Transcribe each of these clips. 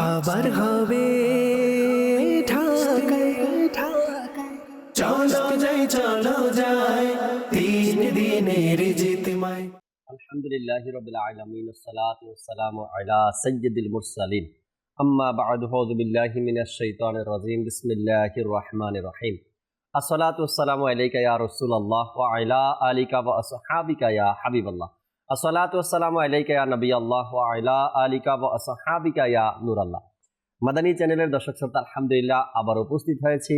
আবার হবে ঢাকায় চলো যাই 3 দিনের ইজতিমায়। আলহামদুলিল্লাহি রাব্বিল আলামিন ওয়াসসালাতু ওয়াসসালামু আলা সাইয়্যিদিল মুরসালিন আম্মা বা'দু আউযু বিল্লাহি মিনাশ শাইতানির রাজীম বিসমিল্লাহির রহমানির রহিম আসসালাতু ওয়াসসালামু আলাইকা ইয়া রাসূলুল্লাহ ওয়া আলা আলিকা ওয়া আসহাবিকা ইয়া হাবিবাল্লাহ আসসালাতু ওয়াসসালামু আলাইকা ইয়া নবিয়াল্লাহ ওয়া আলা আলিকা ওয়া আসহাবিকা ইয়া নূরাল্লাহ। মাদানী চ্যানেলের দর্শক শ্রোতা, আলহামদুলিল্লাহ আবার উপস্থিত হয়েছি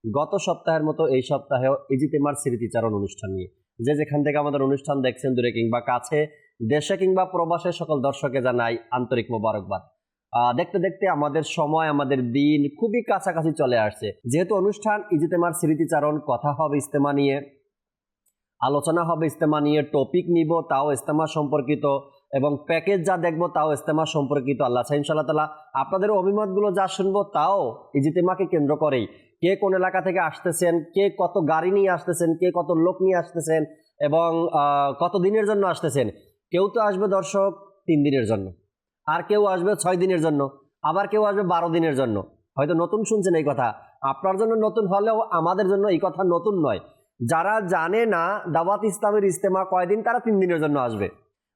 গত সপ্তাহের মতো এই সপ্তাহেও ইজতিমার স্মৃতিচারণ অনুষ্ঠান নিয়ে। যে যেখান থেকে আমাদের অনুষ্ঠান দেখছেন, দূরে কিংবা কাছে, দেশে কিংবা প্রবাসে, সকল দর্শকে জানাই আন্তরিক মোবারকবাদ। দেখতে দেখতে আমাদের সময়, আমাদের দিন খুবই কাছাকাছি চলে আসছে। যেহেতু অনুষ্ঠান ইজতিমার স্মৃতিচারণ, কথা হবে ইজতেমা নিয়ে, আলোচনা হবে ইজতেমা নিয়ে, টপিক নিব তাও ইজতেমা সম্পর্কিত, এবং প্যাকেজ যা দেখবো তাও ইজতেমা সম্পর্কিত। আল্লাহ চাই ইনশাআল্লাহ তাআলা আপনাদের অভিমতগুলো যা শুনবো তাও ইজতিমাকে কেন্দ্র করেই। কে কোন এলাকা থেকে আসতেছেন, কে কত গাড়ি নিয়ে আসতেছেন, কে কত লোক নিয়ে আসতেছেন, এবং কত দিনের জন্য আসতেছেন। কেউ তো আসবে দর্শক 3 দিনের জন্য, আর কেউ আসবে 6 দিনের জন্য, আবার কেউ আসবে 12 দিনের জন্য। হয়তো নতুন শুনছেন এই কথা, আপনার জন্য নতুন হলেও আমাদের জন্য এই কথা নতুন নয়। যারা জানে না দাওয়াত ইসলামের ইজতেমা কয়দিন, তারা 3 দিনের জন্য আসবে,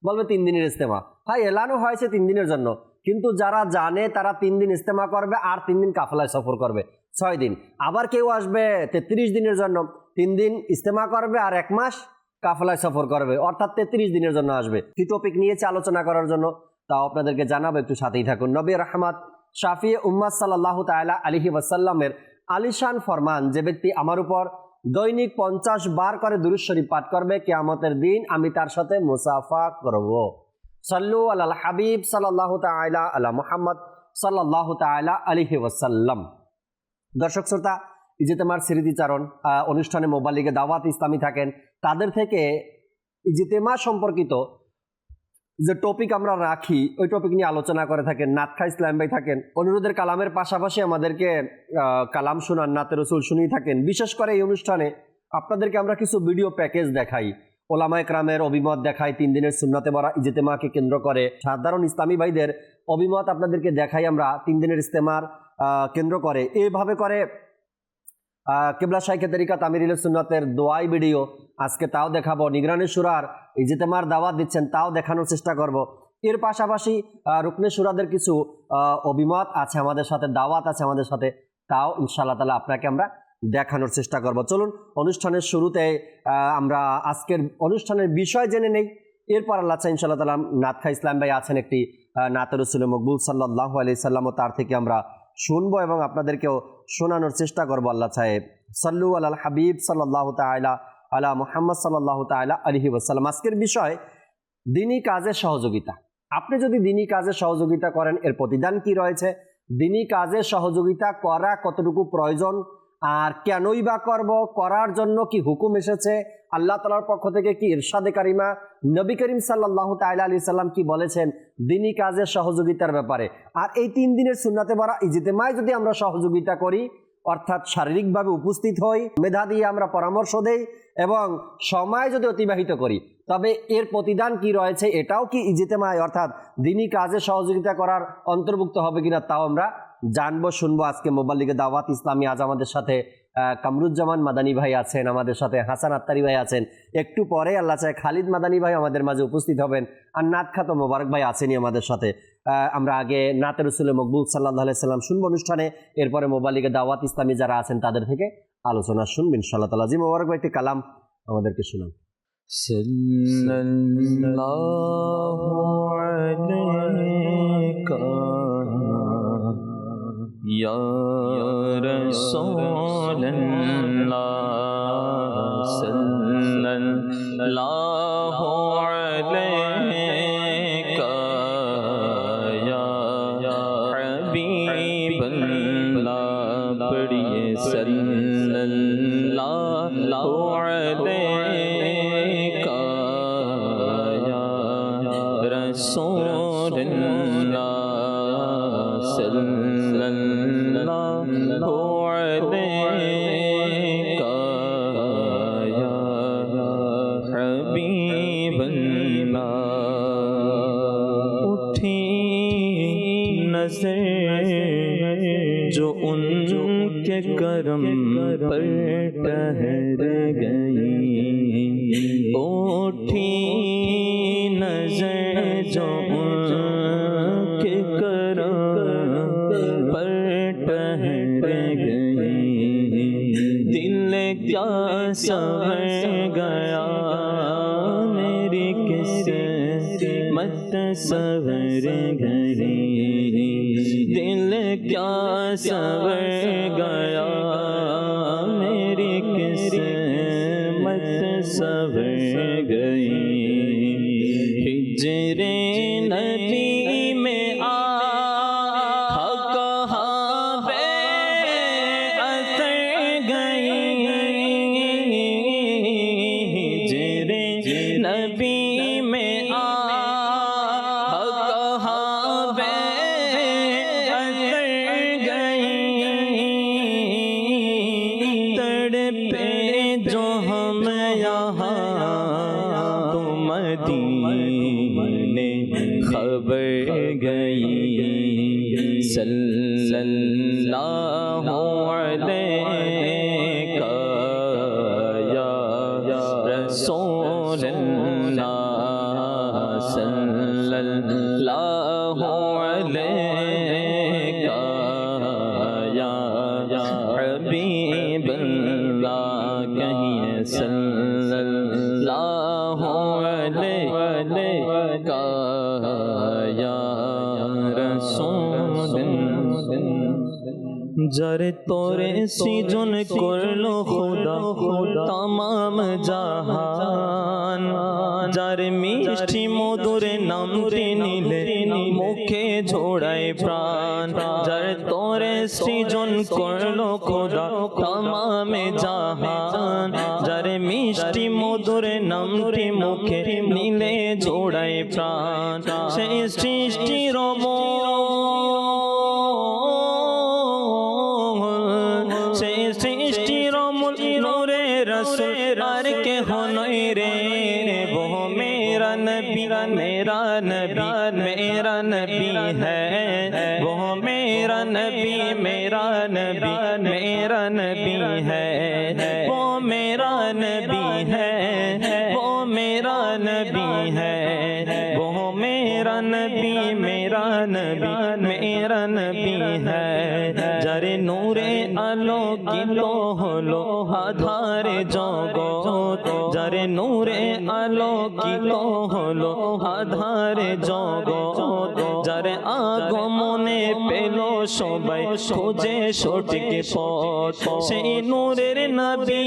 বলবে 3 দিনের ইজতেমা। হ্যাঁ, এলানো হয়েছে 3 দিনের জন্য, কিন্তু যারা জানে তারা 3 দিন ইজতেমা করবে আর 3 দিন কাফেলায় সফর করবে, 6 দিন। আবার কেউ আসবে 33 দিনের জন্য, 3 দিন ইজতেমা করবে আর 1 মাস কাফেলায় সফর করবে, অর্থাৎ 33 দিনের জন্য আসবে। কি টপিক নিয়েছে আলোচনা করার জন্য তাও আপনাদেরকে জানাবো, একটু সাথেই থাকুন। নবী রাহমাত শাফি উম্মাত সাল্লাল্লাহু তাআলা আলাইহি ওয়াসাল্লামের আলিশান ফরমান, যে ব্যক্তি আমার উপর দৈনিক 50 বার করে দুরূদ শরীফ পাঠ করবে, কিয়ামতের দিন আমি তার সাথে মুসাফা করব। সাল্লু আলাল হাবিব সাল্লাল্লাহু তাআলা আলা মুহাম্মদ সাল্লাল্লাহু তাআলা আলাইহি ওয়াসাল্লাম। দর্শক শ্রোতা, ইজতিমার স্মৃতিচারণ অনুষ্ঠানে মোবাইল লিগে দাওয়াত ইসলামী থাকেন, তাদের থেকে ইজতিমা সম্পর্কিত যে টপিক আমরা রাখি ওই টপিক নিয়ে আলোচনা করে থাকেন। নাতখা ইসলাম ভাই থাকেন, অনুরোধের কালামের পাশাপাশি আমাদেরকে কালাম শোনান, নাতে রসুল শুনিয়ে থাকেন। বিশেষ করে এই অনুষ্ঠানে আপনাদেরকে আমরা কিছু ভিডিও প্যাকেজ দেখাই, ওলামায়ে কেরামের অভিমত দেখাই, 3 দিনের সুন্নাতে ভরা ইজতেমাকে কেন্দ্র করে সাধারণ ইসলামী ভাইদের অভিমত আপনাদেরকে দেখাই আমরা 3 দিনের ইজতেমার কেন্দ্র করে। এইভাবে করে কিবলা শাইখে তরিকা তামিরুল সুন্নাতের দোয়াই ভিডিও আজকে তাও দেখাবো। নিগরানি সূরার ইজতেমার দাওয়াত দিচ্ছেন তাও দেখানোর চেষ্টা করব। এর পাশাপাশি রুকনে সূরাদের কিছু অভিমত আছে আমাদের সাথে, দাওয়াত আছে আমাদের সাথে, তাও ইনশাআল্লাহ তাআলা আপনাকে আমরা দেখানোর চেষ্টা করব। চলুন অনুষ্ঠানের শুরুতে আমরা আজকের অনুষ্ঠানের বিষয় জেনে নেই, এরপর আল্লাহ চাই ইনশাআল্লাহ তাআলা নাতখা ইসলাম ভাই আছেন একটি নাতে রসুল মকবুল সাল্লাল্লাহু আলাইহি সাল্লাম, তার থেকে আমরা শুনবো এবং আপনাদেরকেও শোনানোর চেষ্টা করবো। আল্লাহ সাহেব সাল্লু আলাল হাবিব সাল্লাল্লাহু তাআলা আলা মুহাম্মদ সাল্লাল্লাহু তাআলা আলাইহি ওয়াসাল্লাম। আজকের বিষয় দ্বীনি কাজে সহযোগিতা। আপনি যদি দ্বীনি কাজে সহযোগিতা করেন এর প্রতিদান কি রয়েছে, দ্বীনি কাজে সহযোগিতা করা কতটুকু প্রয়োজন, আর কেনই বা করব, করার জন্য কি হুকুম এসেছে, আল্লাহ তাআলার পক্ষ থেকে কি ইরশাদে কারিমা, নবী করিম সাল্লাল্লাহু তাআলা আলাইহি সাল্লাম কি বলেছেন দ্বীনি কাজে সহযোগিতার ব্যাপারে। আর এই 3 দিনের সুন্নাতে ভরা ইজতেমায় যদি আমরা সহযোগিতা করি, অর্থাৎ শারীরিকভাবে উপস্থিত হই, মেধা দিয়ে আমরা পরামর্শ দেই এবং সময় যদি অতিবাহিত করি, তবে এর প্রতিদান কি রয়েছে, এটাও কি ইজতেমায় অর্থাৎ দ্বীনি কাজে সহযোগিতা করার অন্তর্ভুক্ত হবে কিনা তাও আমরা জানবো, শুনবো। আজকে মোবাইল লিগে দাওয়াত ইসলামী আজ আমাদের সাথে কামরুজ্জামান মাদানী ভাই আছেন, আমাদের সাথে হাসান আত্তারি ভাই আছেন, একটু পরে আল্লাহ চায় খালিদ মাদানী ভাই আমাদের মাঝে উপস্থিত হবেন, আর নাতখাত মোবারক ভাই আছেনই আমাদের সাথে। আমরা আগে নাতে রসুল মকবুল সাল্লাল্লাহু আলাইহি সাল্লাম শুনবো অনুষ্ঠানে, এরপরে মোবাইল লিগে দাওয়াত ইসলামী যারা আছেন তাদের থেকে আলোচনা শুনবেন ইনশাআল্লাহ তাআলা। জি মোবারক ভাই একটি কালাম আমাদেরকে শুনান। সাল্লাল্লাহু আলাইকা ইয়া রাসূলুল্লাহ সাল্লাল্লাহু আলাইকা ইয়া হাবিবাল্লাহ, পড়িয়ে সাল্লাল্লাহু আলাইকা ইয়া রাসূলুল্লাহ সাল্লাল্লাহু আলাইকা ইয়া হাবিবাল্লাহ। উঠি নজর जो उनके करम पर ठहर गई, उठी नजर जो उनके करम पर ठहर गई, दिल क्या संवर गया मेरी किस्मत संवर गई, दिल क्या संवर गया मेरी किस्मत संवर गई। हिजरे नबी में आ कहाँ पे असर गई, हिजरे नबी में आ कहाँ पे असर गई, तड़पे जो हम यहाँ तो मदीने खबर गई, सल्लल्लाहु अलैका या रसूलल्लाह, सल्लल्लाहु अलैका या हबीबल्लाह, कहिए सल्लल्लाहु अलैका या रसूलल्लाह। যারে তোরে সৃজন করলো খোদা তামাম জাহান, যার মিষ্টি মধুর নামটি নিলে মুখে ঝোড়ায় প্রাণ, যার তোরে সৃজন করলো খোদা তামাম জাহান, যার মিষ্টি মধুর নামটি মুখে নিলে ঝোড়ায় প্রাণ, সেই সৃষ্টির সৃষ্টির মূল নূরে রসূল আর কে হনই রে, वो मेरा नबी मेरा नबी मेरा नबी है, वो मेरा नबी मेरा नबी मेरा नबी है, वो मेरा नबी है, वो मेरा नबी है, वो मेरा नबी मेरा नबी मेरा नबी है, যারে নূরে আলোকিত হলো আধারে জগৎ, যারে নূরে আলোকিত হলো আধারে জগৎ, যারে আগমনে পেল সবাই খোঁজে সঠিক পথ, সেই নূরের নবী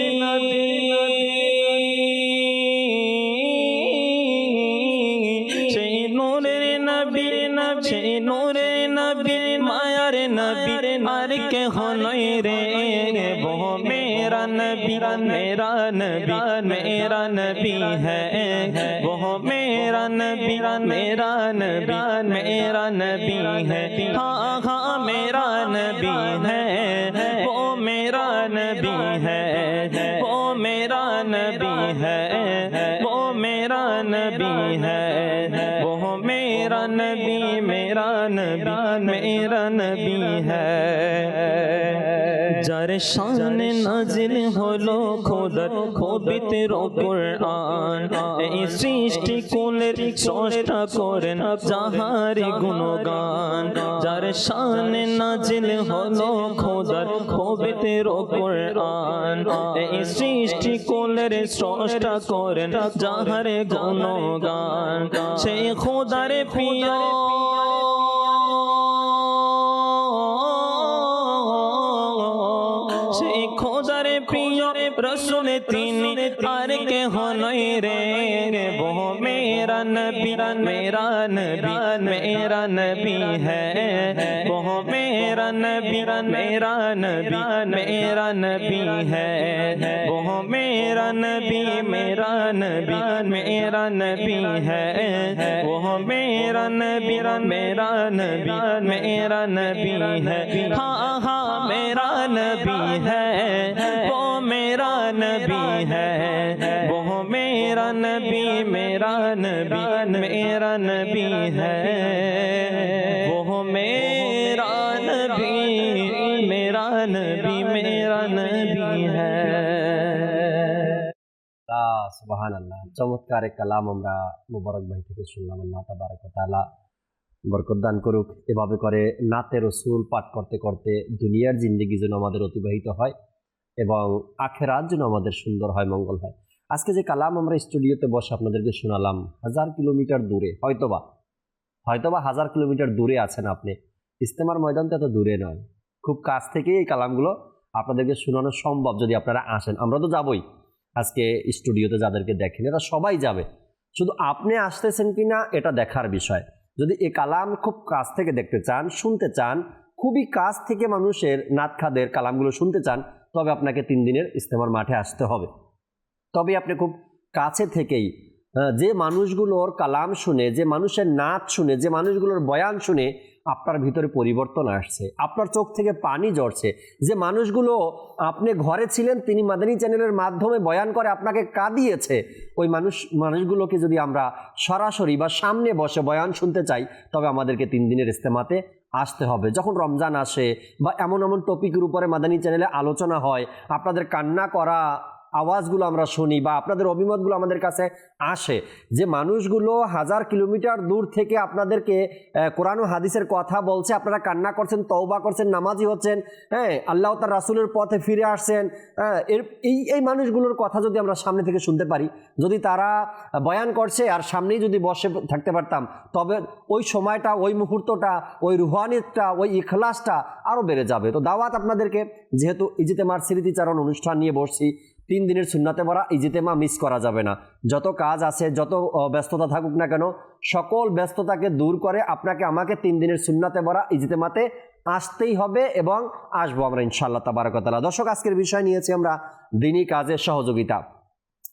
সেই নূরের নবী সেই নূরের নবী মায়ার নবী আর কে হনই রে, वो मेरा नबी मेरा नबी मेरा नबी है, वो मेरा नबी मेरा नबी मेरा नबी है, हाँ हाँ मेरा नबी है, वो मेरा नबी है, वो मेरा नबी है, वो मेरा नबी है, वो मेरा नबी मेरा नबी मेरा नबी है। যার শানে নাজিল হলো খোদার পবিত্র কোরআন, এই সৃষ্টি কুলের স্রষ্টা করেন যাহার গুণগান, যার শানে নাজিল হলো খোদার পবিত্র কোরআন, এই সৃষ্টি কুলের স্রষ্টা করেন যাহার গুণগান, সেই খোদার প্রিয় সেই খোদার প্রিয় রসূল তিনি আর কে হনই রে, वो मेरा नबी मेरा नबी मेरा नबी है, वो मेरा नबी मेरा नबी मेरा नबी है, वो मेरा नबी मेरा नबी मेरा नबी है, वो मेरा नबी मेरा नबी मेरा नबी है, हाँ हाँ मेरा नबी है, वो मेरा नबी है, वो मेरा नबी मेरा नबी मेरा नबी है, वो मेरा नबी मेरा नबी है। সুবহানাল্লাহ। চমৎকার এক কালাম আমরা মুবারক ভাই থেকে শুনলাম। আল্লাহ তাবারক ওয়া তাআলা বরকত দান করুক। এভাবে করে নাতে রসুল পাঠ করতে করতে দুনিয়ার জিন্দেগি যেন আমাদের অতিবাহিত হয় এবং আখেরাত যেন আমাদের সুন্দর হয়, মঙ্গল হয়। আজকে যে কালাম আমরা স্টুডিওতে বসে আপনাদেরকে শোনালাম, 1000 কিলোমিটার দূরে, হয়তোবা 1000 কিলোমিটার দূরে আছেন আপনি, ইজতেমার ময়দানটা এত দূরে নয়, খুব কাছ থেকেই এই কালামগুলো আপনাদেরকে শোনানো সম্ভব যদি আপনারা আসেন। আমরা তো যাবই, আজকে স্টুডিওতে যাদেরকে দেখেন এরা সবাই যাবে, শুধু আপনি আসতেছেন কিনা এটা দেখার বিষয়। যদি এই কালাম খুব কাছ থেকে দেখতে চান, শুনতে চান, খুবই কাছ থেকে মানুষের নাতখাদের কালামগুলো শুনতে চান, তবে আপনাকে 3 দিনের ইজতেমার মাঠে আসতে হবে। তবে আপনি খুব কাছে থেকেই যে মানুষগুলোর কালাম শুনে, যে মানুষের নাচ শুনে, যে মানুষগুলোর বয়ান শুনে আপনার ভিতরে পরিবর্তন আসছে, আপনার চোখ থেকে পানি ঝরছে, যে মানুষগুলো আপনি ঘরে ছিলেন তিনি মাদানী চ্যানেলের মাধ্যমে বয়ান করে আপনাকে কাঁদিয়েছে, ওই মানুষগুলোকে যদি আমরা সরাসরি বা সামনে বসে বয়ান শুনতে চাই তবে আমাদেরকে 3 দিনের ইজতেমাতে আসতে হবে। যখন রমজান আসে বা এমন এমন টপিকের উপরে মাদানী চ্যানেলে আলোচনা হয়, আপনাদের কান্না করা আওয়াজগুলো আমরা শুনি বা আপনাদের অভিমতগুলো আমাদের কাছে আসে, যে মানুষগুলো 1000 কিলোমিটার দূর থেকে আপনাদেরকে কোরআন ও হাদিসের কথা বলছে, আপনারা কান্না করছেন, তওবা করছেন, নামাজি হচ্ছেন, হ্যাঁ, আল্লাহ তার রাসূলের পথে ফিরে আসছেন, এই মানুষগুলোর কথা যদি আমরা সামনে থেকে শুনতে পারি, যদি তারা বয়ান করছে আর সামনেই যদি বসে থাকতে পারতাম, তবে ওই সময়টা, ওই মুহূর্তটা, ওই রুহানিয়তটা, ওই ইখলাসটা আরও বেড়ে যাবে। তো দাওয়াত আপনাদেরকে, যেহেতু ইজতেমার স্মৃতিচারণ অনুষ্ঠান নিয়ে বসছি, 3 দিনের সুন্নাতে ভরা ইজতেমা মিস করা যাবে না। যত কাজ আছে, যত ব্যস্ততা থাকুক না কেন, সকল ব্যস্ততাকে দূর করে আপনাকে আমাকে 3 দিনের সুন্নাতে ভরা ইজতেমাতে আসতেই হবে এবং আসবো আমরা ইনশাআল্লাহ তাবারক ওয়া তাআলা। দর্শক, আজকের বিষয় নিয়েছি আমরা দ্বীনি কাজের সহযোগিতা।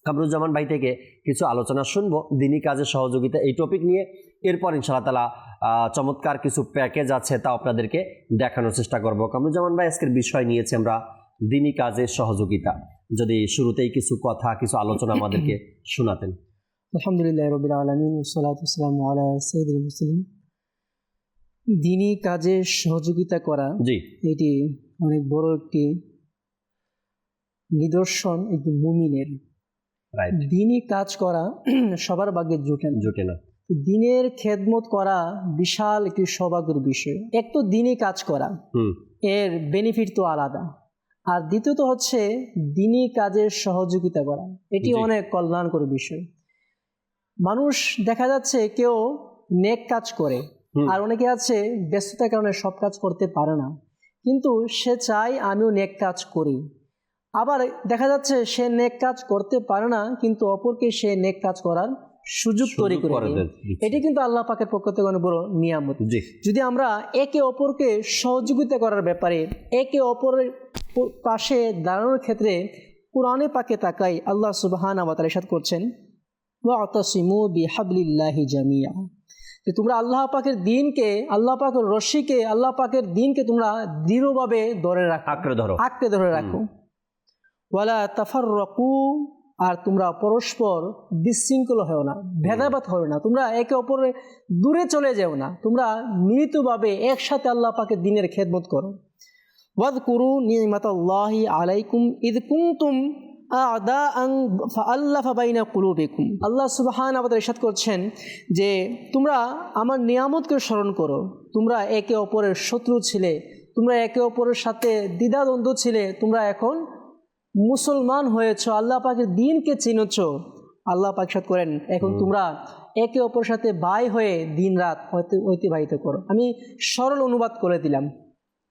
কামরুজ্জামান ভাই থেকে কিছু আলোচনা শুনবো দ্বীনি কাজের সহযোগিতা এই টপিক নিয়ে। এরপর ইনশাআল্লাহ তাআলা চমৎকার কিছু প্যাকেজ আছে তা আপনাদেরকে দেখানোর চেষ্টা করব। কামরুজ্জামান ভাই, আজকের বিষয় নিয়েছি আমরা দ্বীনি কাজের সহযোগিতা। যদি শুরুতেই কিছু কথা, কিছু আলোচনা আমাদেরকে শোনাতেন। আলহামদুলিল্লাহ রাব্বিল আলামিন ওয়াসসালাতু ওয়াসসালামু আলা সাইয়্যিদিল মুরসালিন। দ্বীনি কাজে সহযোগিতা করা, জি, এটি অনেক বড় একটি নিদর্শন একটি মুমিনের। রাইট। দ্বীনি কাজ করা সবার ভাগ্যে জোটে না। দ্বীনের খেদমত করা বিশাল একটি সৌভাগ্যের বিষয়। এক তো দ্বীনি কাজ করা, এর বেনিফিট তো আলাদা, আর দ্বিতীয়ত হচ্ছে দ্বীনি কাজের সহযোগিতা করা, এটি অনেক কল্যাণকর বিষয়। মানুষ দেখা যাচ্ছে কেউ নেক কাজ করে, আর অনেকে আছে ব্যস্ততার কারণে সব কাজ করতে পারে না, কিন্তু সে চায় আমিও নেক কাজ করি। আবার দেখা যাচ্ছে সে নেক কাজ করতে পারে না, কিন্তু অপরকে সে নেক কাজ করার সুযোগ তৈরি করে দেয়। এটি কিন্তু আল্লাহ পাকের পক্ষ থেকে অনেক বড় নিয়ামত। যদি আমরা একে অপরকে সহযোগিতা করার ব্যাপারে, একে অপরের পাশে দাঁড়ানোর ক্ষেত্রে কুরআনে পাকে তাকাই, আল্লাহ সুবহানাহু ওয়া তাআলা ইরশাদ করছেন, ওয়াতাসিমু বিহাবলিল্লাহি জামিয়া, যে তোমরা আল্লাহ পাকের দ্বীনকে, আল্লাহ পাকের রশিকে, আল্লাহ পাকের দ্বীনকে তোমরা দৃঢ়ভাবে ধরে রাখো, আঁকড়ে ধরে রাখো। ওয়ালা তাফাররাকু, আর তোমরা পরস্পর বিশৃঙ্খল হও না, ভেদাভেদ হও না, তোমরা একে অপরের দূরে চলে যাও না, তোমরা মিলিতভাবে একসাথে আল্লাহ পাকের দ্বীনের খেদমত করো। ওয়াযকুরু নি'মাতাল্লাহি আলাইকুম ইয কুনতুম আ'দাআন ফাআল্লাফা বাইনা কুলুবিকুম। আল্লাহ সুবহানাহু ওয়া তাআলা ইরশাদ করছেন যে তোমরা আমার নিয়ামতকে স্মরণ করো, তোমরা একে অপরের শত্রু ছিলে, তোমরা একে অপরের সাথে দ্বিধাদ্বন্দ্ব ছিলে, তোমরা এখন মুসলমান হয়েছো, আল্লাহ পাকের দ্বীনকে চিনেছ। আল্লাহ পাক ইরশাদ করেন এখন তোমরা একে অপরের সাথে ভাই হয়ে দিন রাত অতিবাহিত করো। আমি সরল অনুবাদ করে দিলাম।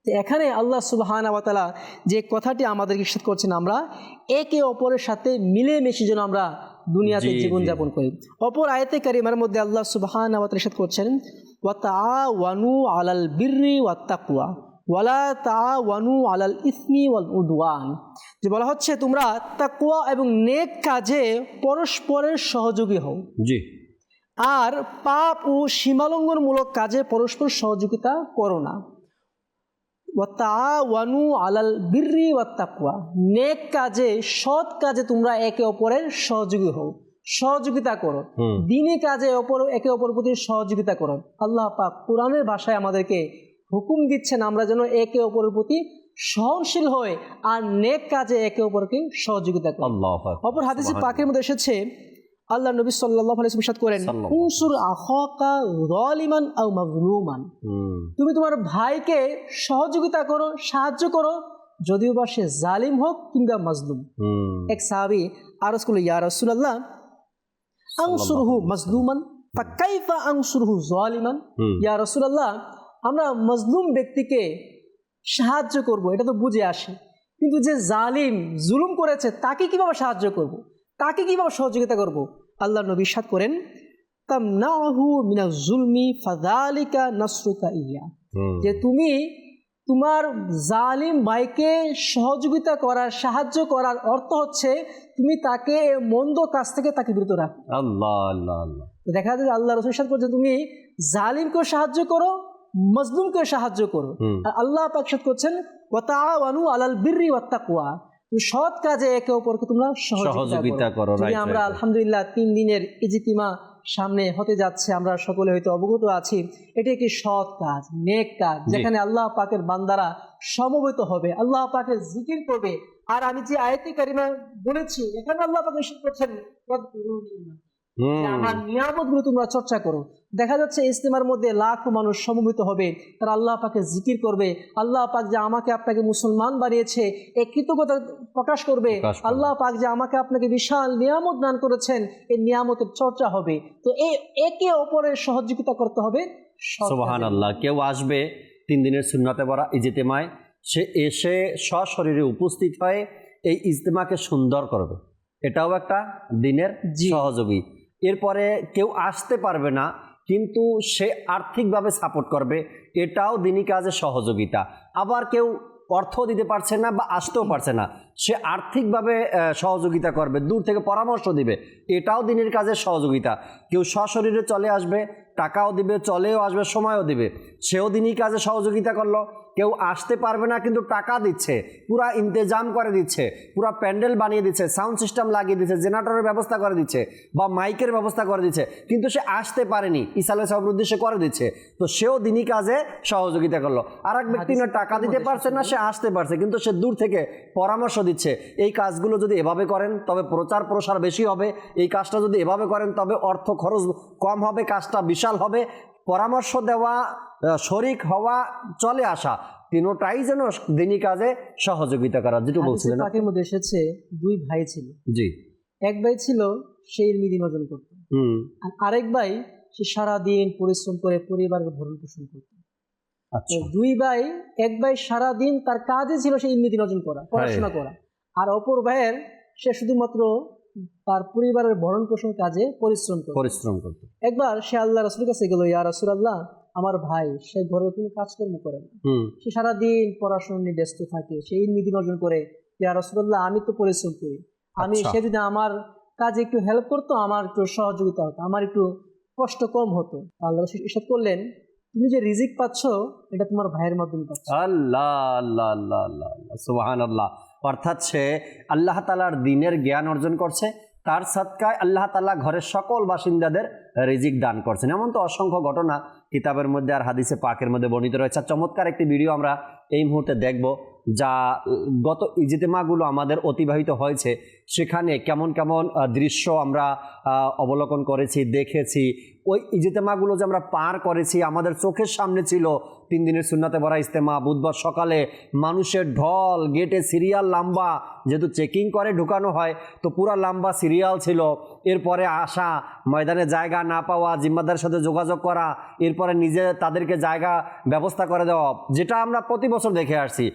এখানে আল্লাহ সুবহানাহু ওয়া তাআলা যে কথাটি আমাদের ইরশাদ করছেন, আমরা একে অপরের সাথে মিলেমিশে যেন আমরা দুনিয়াতে জীবনযাপন করি। অপর আয়াতে কারিমার মধ্যে আল্লাহ সুবহানাহু ওয়া তাআলা ইরশাদ করছেন, ওয়া তাআওয়ানু আলাল বিররি ওয়াত তাকওয়া ওয়ালা তাআওয়ানু আলাল ইসমি ওয়াল উদওয়ান, যে বলা হচ্ছে তোমরা তাকওয়া এবং নেক কাজে পরস্পরের সহযোগী হও, জি, আর পাপ ও সীমালঙ্ঘনমূলক কাজে পরস্পর সহযোগিতা করো না। ওয়া তাআওয়ানু আলাল বিররি ওয়াত তাকওয়া, নেক কাজে, সৎ কাজে তোমরা একে অপরের সহযোগী হও, সহযোগিতা করো, দ্বীনি কাজে একে অপরের প্রতি সহযোগিতা করো। আল্লাহ পাক কোরআনের ভাষায় আমাদেরকে হুকুম দিচ্ছেন আমরা যেন একে অপরের প্রতি সহনশীল হয়ে আর নেক কাজে একে অপরকে সহযোগিতা করে। আল্লাহু আকবার। অপর হাদিসে পাকের মধ্যে এসেছে, আল্লাহ নবী সাল্লাল্লাহু আলাইহি ওয়াসাল্লাম ইরশাদ করেন, উনসুর আখাকা যালিমান আও মাজলুমান, তুমি তোমার ভাইকে সহযোগিতা করো, সাহায্য করো, যদিও বা সে জালিম হোক কিংবা মাজলুম। এক সাহাবী আরজ করল, ইয়া রাসূলুল্লাহ আনসুরহু মাজলুমান ফাকাইফা আনসুরহু যালিমান। ইয়া রাসূলুল্লাহ, আমরা মাজলুম ব্যক্তিকে সাহায্য করব, এটা তো বুঝে আসে, কিন্তু যে জালিম জুলুম করেছে তাকে কিভাবে সাহায্য করব, তাকে কিভাবে সহযোগিতা করব? আল্লাহ নবী ইরশাদ করেন, তামনাহু মিনাজ জুলমি ফাযালিকা নাসরুকা ইয়া, যে তুমি তোমার জালিম ভাইকে সহযোগিতা করার, সাহায্য করার অর্থ হচ্ছে তুমি তাকে মন্দ কাজ থেকে তাকে বিরত রাখো। আল্লাহ আল্লাহ আল্লাহ। তো দেখা যায় আল্লাহ রাসূল ইরশাদ করেছেন, তুমি জালিমকে সাহায্য করো, মজলুমকে সাহায্য করো। আর আল্লাহ পাক ইরশাদ করছেন, ওয়া তাআওয়ানু আলাল বিররি ওয়াত তাকওয়া, তুমি সৎ কাজে একে অপরকে তোমরা সহযোগিতা করো। যদি আমরা আলহামদুলিল্লাহ 3 দিনের ইজতিমা সামনে হতে যাচ্ছে, আমরা সকলে হয়তো অবগত আছি, এটি একটি সৎ কাজ, নেক কাজ, যেখানে আল্লাহ পাকের বান্দারা সমবেত হবে, আল্লাহ পাকের জিকির করবে। আর আমি যে আয়াতে কারিমা বলেছি, এখানে আল্লাহ পাক ইরশাদ করছেন, আমার নিয়ামতগুলো তোমরা চর্চা করো। দেখা যাচ্ছে ইজতিমার মধ্যে লাখো মানুষ সমবেত হবে, তারা আল্লাহ পাকে জিকির করবে, আল্লাহ পাক যে আমাকে আপনাকে মুসলমান বানিয়েছে এই কৃতজ্ঞতা প্রকাশ করবে, আল্লাহ পাক যে আমাকে আপনাকে বিশাল নিয়ামত দান করেছেন এই নিয়ামতের চর্চা হবে। তো এই একে অপরের সহযোগিতা করতে হবে। সুবহানাল্লাহ। কেউ আসবে 3 দিনের সুন্নাতে ভরা ইজতেমায়, সে এসে সশরীরে উপস্থিত হয়ে এই ইজতেমাকে সুন্দর করবে, এটাও একটা দিনের সহযোগী। এরপরে কেউ আসতে পারবে না কিন্তু সে আর্থিকভাবে সাপোর্ট করবে, এটাও দিনী কাজে সহযোগিতা। আবার কেউ অর্থ দিতে পারছে না বা আসতেও পারছে না, সে আর্থিকভাবে সহযোগিতা করবে, দূর থেকে পরামর্শ দিবে, এটাও দিনের কাজের সহযোগিতা। কেউ সশরীরে চলে আসবে, টাকাও দিবে, চলেও আসবে, সময়ও দিবে, সেও দিনই কাজে সহযোগিতা করলো। কেউ আসতে পারবে না কিন্তু টাকা দিচ্ছে, পুরা ইন্তেজাম করে দিচ্ছে, পুরা প্যান্ডেল বানিয়ে দিচ্ছে, সাউন্ড সিস্টেম লাগিয়ে দিচ্ছে, জেনারেটরের ব্যবস্থা করে দিচ্ছে বা মাইকের ব্যবস্থা করে দিচ্ছে, কিন্তু সে আসতে পারেনি, ইসালে সমৃদ্ধি সে করে দিচ্ছে, তো সেও দিনই কাজে সহযোগিতা করলো। আর এক ব্যক্তি না টাকা দিতে পারছে না, সে আসতে পারছে কিন্তু সে দূর থেকে পরামর্শ দিচ্ছে, এই কাজগুলো যদি এভাবে করেন তবে প্রচার প্রসার বেশি হবে, এই কাজটা যদি এভাবে করেন তবে অর্থ খরচ কম হবে, কাজটা বিশাল হবে। পরামর্শ দেওয়া, শরিক হওয়া, চলে আসা, তিনটাই যেন দিনী কাজে সহযোগিতা করা। যেটা বলছিলেন পাকের মধ্যে এসেছে, 2 ভাই ছিল। জি। এক ভাই ছিল সে ইলমি দিন অর্জন করত, আর আরেক ভাই সে সারাদিন পরিশ্রম করে পরিবারের ভরণ পোষণ করত। আচ্ছা। 2 ভাই, এক ভাই সারাদিন তার কাজে ছিল সে ইলমি দিন অর্জন করা, পড়াশোনা করা, আর অপর ভাইয়ের সে শুধুমাত্র তার পরিবারের ভরণ পোষণ কাজে পরিশ্রম করত। একবার সে আল্লাহ রাসূলের কাছে গেল, ইয়া রাসূলুল্লাহ, আমার ভাই সে ঘরে কোনো কাজকর্ম করে না, সে সারাদিন পড়াশোনা নিয়ে ব্যস্ত থাকে, সে ইলমি দিন অর্জন করে, ইয়া রাসূলুল্লাহ আমি তো পরিশ্রম করি, সে যদি আমার কাজে একটু হেল্প করতো, আমার একটু সহযোগিতা হতো, আমার একটু কষ্ট কম হতো। আল্লাহ রাসূল ইরশাদ করলেন, তুমি যে রিজিক পাচ্ছ এটা তোমার ভাইয়ের মাধ্যমে পাচ্ছ। আল্লাহ আল্লাহ আল্লাহ আল্লাহ, সুবহানাল্লাহ। অর্থাৎ সে আল্লাহ তাআলার দ্বীনের জ্ঞান অর্জন করছে, তার সাদকায় আল্লাহ তাআলা ঘরের সকল বাসিন্দাদের রিজিক দান করছেন। এমন তো অসংখ্য ঘটনা কিতাবের মধ্যে আর হাদিসে পাকের মধ্যে বর্ণিত রয়েছে। চমৎকার একটি ভিডিও আমরা এই মুহূর্তে দেখব, যা গত ইজতেমাগুলো আমাদের অতিবাহিত হয়েছে সেখানে কেমন কেমন দৃশ্য আমরা অবলোকন করেছি, দেখেছি। ওই ইজতেমাগুলো যে আমরা পার করেছি, আমাদের চোখের সামনে ছিল 3 দিনের সুন্নাতে ভরা ইজতেমা। বুধবার সকালে মানুষের ঢল, গেটে সিরিয়াল লম্বা, যেহেতু চেকিং করে ঢুকানো হয় তো পুরা লম্বা সিরিয়াল ছিল। এরপরে আসা, ময়দানে জায়গা না পাওয়া, জিম্মাদারের সাথে যোগাযোগ করা, এরপরে নিজে তাদেরকে জায়গা ব্যবস্থা করে দেওয়া, যেটা আমরা প্রতি বছর দেখে আসছি।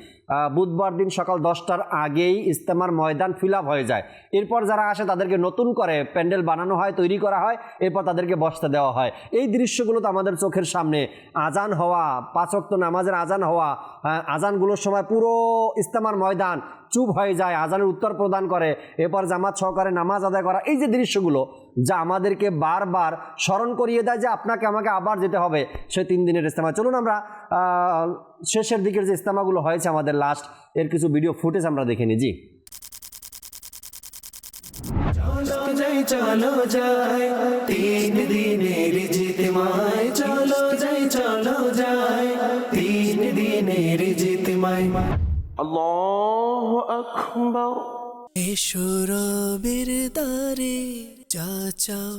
বুধবার দিন সকাল 10টার আগেই ইজতেমার ময়দান ফিল আপ হয়ে যায়। এরপর যারা আসে তাদেরকে নতুন করে প্যান্ডেল বানানো হয়, তৈরি করা হয়, এরপর তাদেরকে বসতে দেওয়া হয়। এই দৃশ্যগুলো তো আমাদের চোখের সামনে। আজান হওয়া, 5 ওয়াক্ত নামাজের আজান হওয়া, আজানগুলোর সময় পুরো ইজতেমার ময়দান চুপ হয়ে যায়, আজানের উত্তর প্রদান করে, এরপর জামাত সহকারে নামাজ আদায় করা। এই যে দৃশ্যগুলো যা আমাদেরকে বারবার স্মরণ করিয়ে দেয় যে আপনাকে আমাকে আবার যেতে হবে সে 3 দিনের ইজতেমা। চলুন আমরা শেষের দিকের যে ইজতেমাগুলো হয়েছে আমাদের লাস্ট, এর কিছু ভিডিও ফুটেজ আমরা দেখে নিই। জি। চলো যাই 3 দিনের ইজতিমায়, চলো যাই 3 দিনের ইজতিমায়। আকবার। এসো রবের দ্বারে যা চাও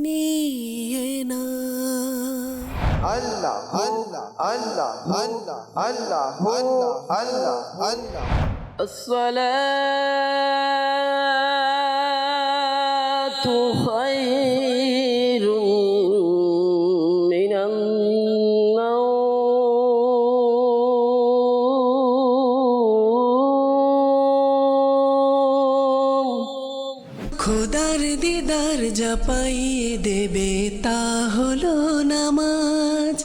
নিয়ে না। আল্লাহ আল্লাহ আল্লাহ আল্লাহ আল্লাহ আল্লাহ আল্লাহ আল্লাহ। الصلاة خير من النوم। খোদার দিদার যা পাইয়ে দেবে তা হলো নামাজ,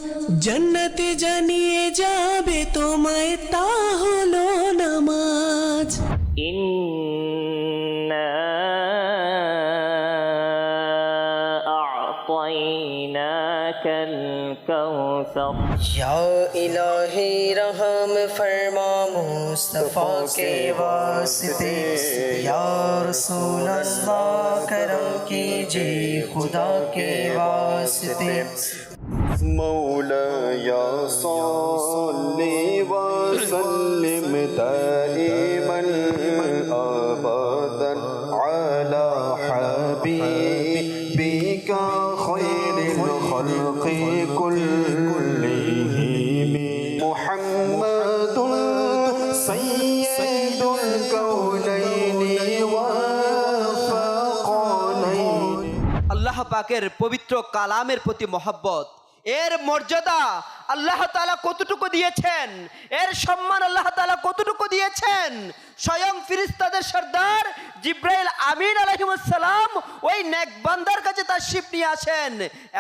জান্নাতে জানিয়ে যাবে তোমায় তা হলো নামাজ। إنا أعطيناك الكوثر। या इलाही रहम फरमा मुस्तफा के वास्ते, या रसूल अल्लाह करम कीजिए खुदा के वास्ते। مولاي صل وسلم دائما ابدا على حبيبك خير الخلق كلهم محمد سيد الكونين والثقلين। আল্লাহ পাকের পবিত্র কালামের প্রতি মহব্বত, এর মর্যাদা আল্লাহ তাআলা কতটুকু দিয়েছেন, এর সম্মান আল্লাহ তাআলা কতটুকু দিয়েছেন। স্বয়ং ফেরেশতাদের সর্দার জিবরাইল আমিন আলাইহিস সালাম ওই নেক বান্দার কাছে তাশরিফ নিয়ে আসেন,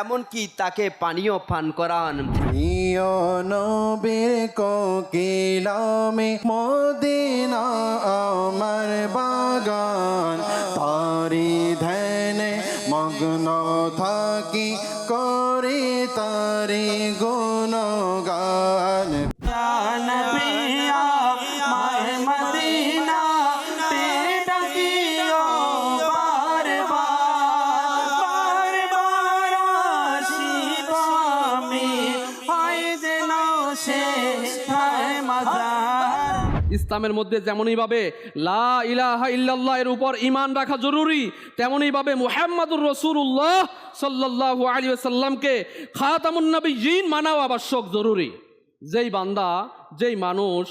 এমনকি তাকে পানীয় পান করান। প্রিয় নবীর কোকিলামে মদিনা আমার বাগান, তারি ধ্যানে মগ্ন থাকি করে তারি গুণগান। ইসলামের মধ্যে যেমনইভাবে লা ইলাহা ইল্লাল্লাহ এর উপর ঈমান রাখা জরুরি, তেমনইভাবে মুহাম্মাদুর রাসূলুল্লাহ সাল্লাল্লাহু আলাইহি ওয়াসাল্লামকে খাতামুন নবিয়্যিন মানাও আবশ্যক জরুরি। যেই বান্দা, যেই মানুষ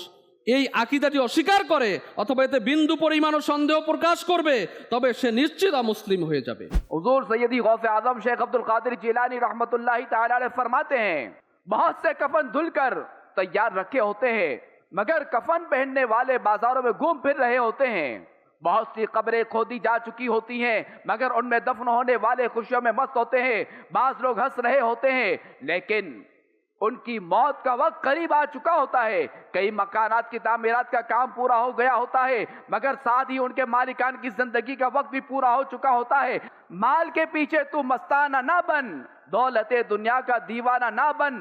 এই আকীদাটি অস্বীকার করে অথবা এতে বিন্দু পরিমাণও সন্দেহ প্রকাশ করবে, তবে সে নিশ্চিত মুসলিম হয়ে যাবে। हुजूर सैयदी गौसे आजम शेख अब्दुल कादिर जिलानी रहमतुल्लाहि ताला अलैह फरमाते हैं, बहुत से कफन धुलकर तैयार रखे होते हैं, मगर कफन पहनने वाले बाजारों में घूम फिर रहे होते हैं। बहुत सी कब्रें खोदी जा चुकी होती हैं, मगर उनमें दफन होने वाले खुशियों में मस्त होते हैं। बाज लोग हंस रहे होते हैं, लेकिन उनकी मौत का वक्त करीब आ चुका होता है। कई मकानात की तामीरात का काम पूरा हो गया होता है, मगर साथ ही उनके मालिकान की जिंदगी का वक्त भी पूरा हो चुका होता है। माल के पीछे तू मस्ताना ना बन, दौलते दुनिया का दीवाना ना बन,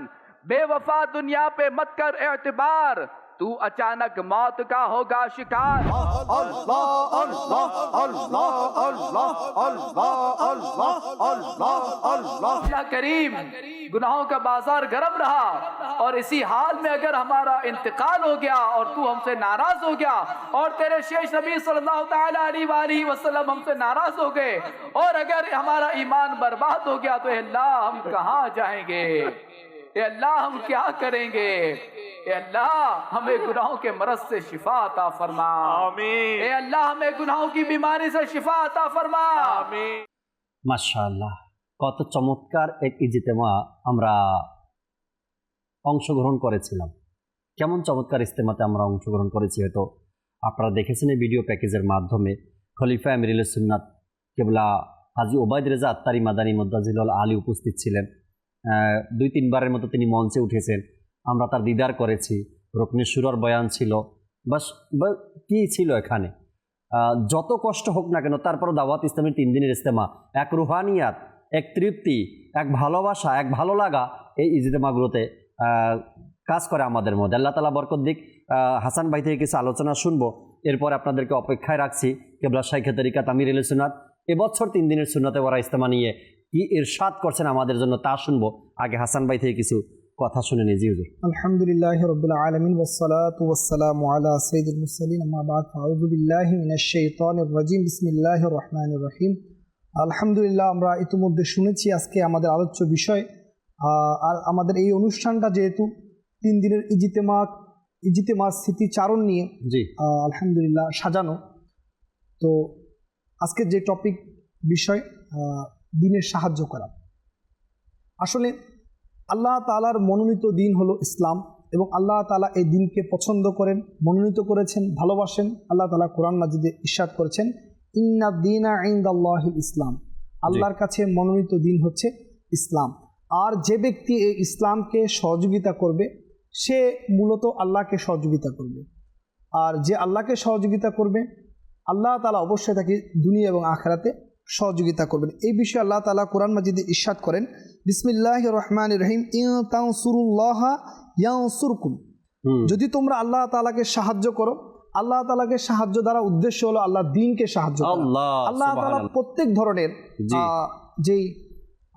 बेवफा दुनिया पे मत कर एतबार, तू अचानक मौत का होगा शिकार। अल्लाह अल्लाह अल्लाह अल्लाह अल्लाह अल्लाह अल्लाह अल्लाह। या करीम, गुनाहों का बाजार गर्म रहा और इसी हाल में अगर हमारा इंतकाल हो गया और तू हमसे नाराज हो गया और तेरे शेष नबी सल्लल्लाहु ताला अलैहि वसल्लम हमसे नाराज हो गए और अगर हमारा ईमान बर्बाद हो गया तो अल्लाह हम कहाँ जाएंगे, अल्लाह हम क्या करेंगे। अल्लाह हमें गुनाहों के मरज से शिफा अता फरमा, आमीन। अल्लाह हमें गुनाहों की बीमारी से शिफा अता फरमा, आमीन। মাশাআল্লাহ, কত চমৎকার এক ইজতেমা আমরা অংশগ্রহণ করেছিলাম। কেমন চমৎকার ইজতেমাতে আমরা অংশগ্রহণ করেছি, হয়তো আপনারা দেখেছেন এই ভিডিও প্যাকেজের মাধ্যমে। খলিফা আমিরুল সুন্নাত কেবলা হাজী ওবায়দ রেজা আত্তারি মাদানী মুদ্দাজিলুল আলী উপস্থিত ছিলেন। 2-3 বারের মতো তিনি মঞ্চে উঠেছেন, আমরা তার দিদার করেছি। রুকনে শুরার বয়ান ছিল, বাস কী ছিল এখানে। যত কষ্ট হোক না কেন, তারপরও দাওয়াত ইসলামের 3 দিনের ইজতেমা, এক রুহানিয়াত, এক তৃপ্তি, এক ভালোবাসা, এক ভালো লাগা এই ইজতেমাগুলোতে কাজ করে আমাদের মধ্যে। আল্লাহ তাআলা বরকত দিক। হাসান ভাই থেকে কিছু আলোচনা শুনবো, এরপর আপনাদেরকে অপেক্ষায় রাখছি। কেবলা শাইখে তরিকাত আমিরুল সুন্নাত এবছর 3 দিনের সুন্নাতে ওরা ইজতেমা নিয়ে কি ইরশাদ করছেন আমাদের জন্য তা শুনবো। আগে হাসান ভাই থেকে কিছু কথা শুনে নিয়ে জি হুজুর। আলহামদুলিল্লাহি রাব্বিল আলামিন ওয়াসসালাতু ওয়াসসালামু আলা সাইয়্যিদিল মুরসালিন আম্মা বাদ আউযু বিল্লাহি মিনাশ শাইতানির রাজিম বিসমিল্লাহির রহমানির রহিম। আলহামদুলিল্লাহ, আমরা ইতিমধ্যে শুনেছি আজকে আমাদের আলোচ্য বিষয়। আর আমাদের এই অনুষ্ঠানটা যেহেতু 3 দিনের ইজতিমা স্মৃতিচারণ নিয়ে জি আলহামদুলিল্লাহ সাজানো, তো আজকে যে টপিক বিষয় দিনের সাহায্য করা। আসলে আল্লাহ তাআলার মনোনীত দিন হলো ইসলাম এবং আল্লাহ তাআলা এই দিনকে পছন্দ করেন, মনোনীত করেছেন, ভালোবাসেন। আল্লাহ তাআলা কোরআন মাজিদে ইরশাদ করেছেন, ইন্না দীনা ইনদাল্লাহিল ইসলাম, আল্লাহর কাছে মনোনীত দিন হচ্ছে ইসলাম। আর যে ব্যক্তি এই ইসলামকে সহযোগিতা করবে সে মূলত আল্লাহকে সহযোগিতা করবে। আর যে আল্লাহকে সহযোগিতা করবে আল্লাহ তাআলা অবশ্যই তাকে দুনিয়া এবং আখিরাতে সহযোগিতা করবেন। এই বিষয়ে আল্লাহ তাআলা কোরআন মাজিদে ইরশাদ করেন, বিসমিল্লাহির রহমানির রহিম, ইন তানসুরুল্লাহা ইয়ানসুরকুম, যদি তোমরা আল্লাহ তাআলাকে সাহায্য করো, আল্লাহ তাআলাকে সাহায্য দ্বারা উদ্দেশ্য হলো আল্লাহ দ্বীনকে সাহায্য করা। আল্লাহ তাআলা প্রত্যেক ধরনের যেই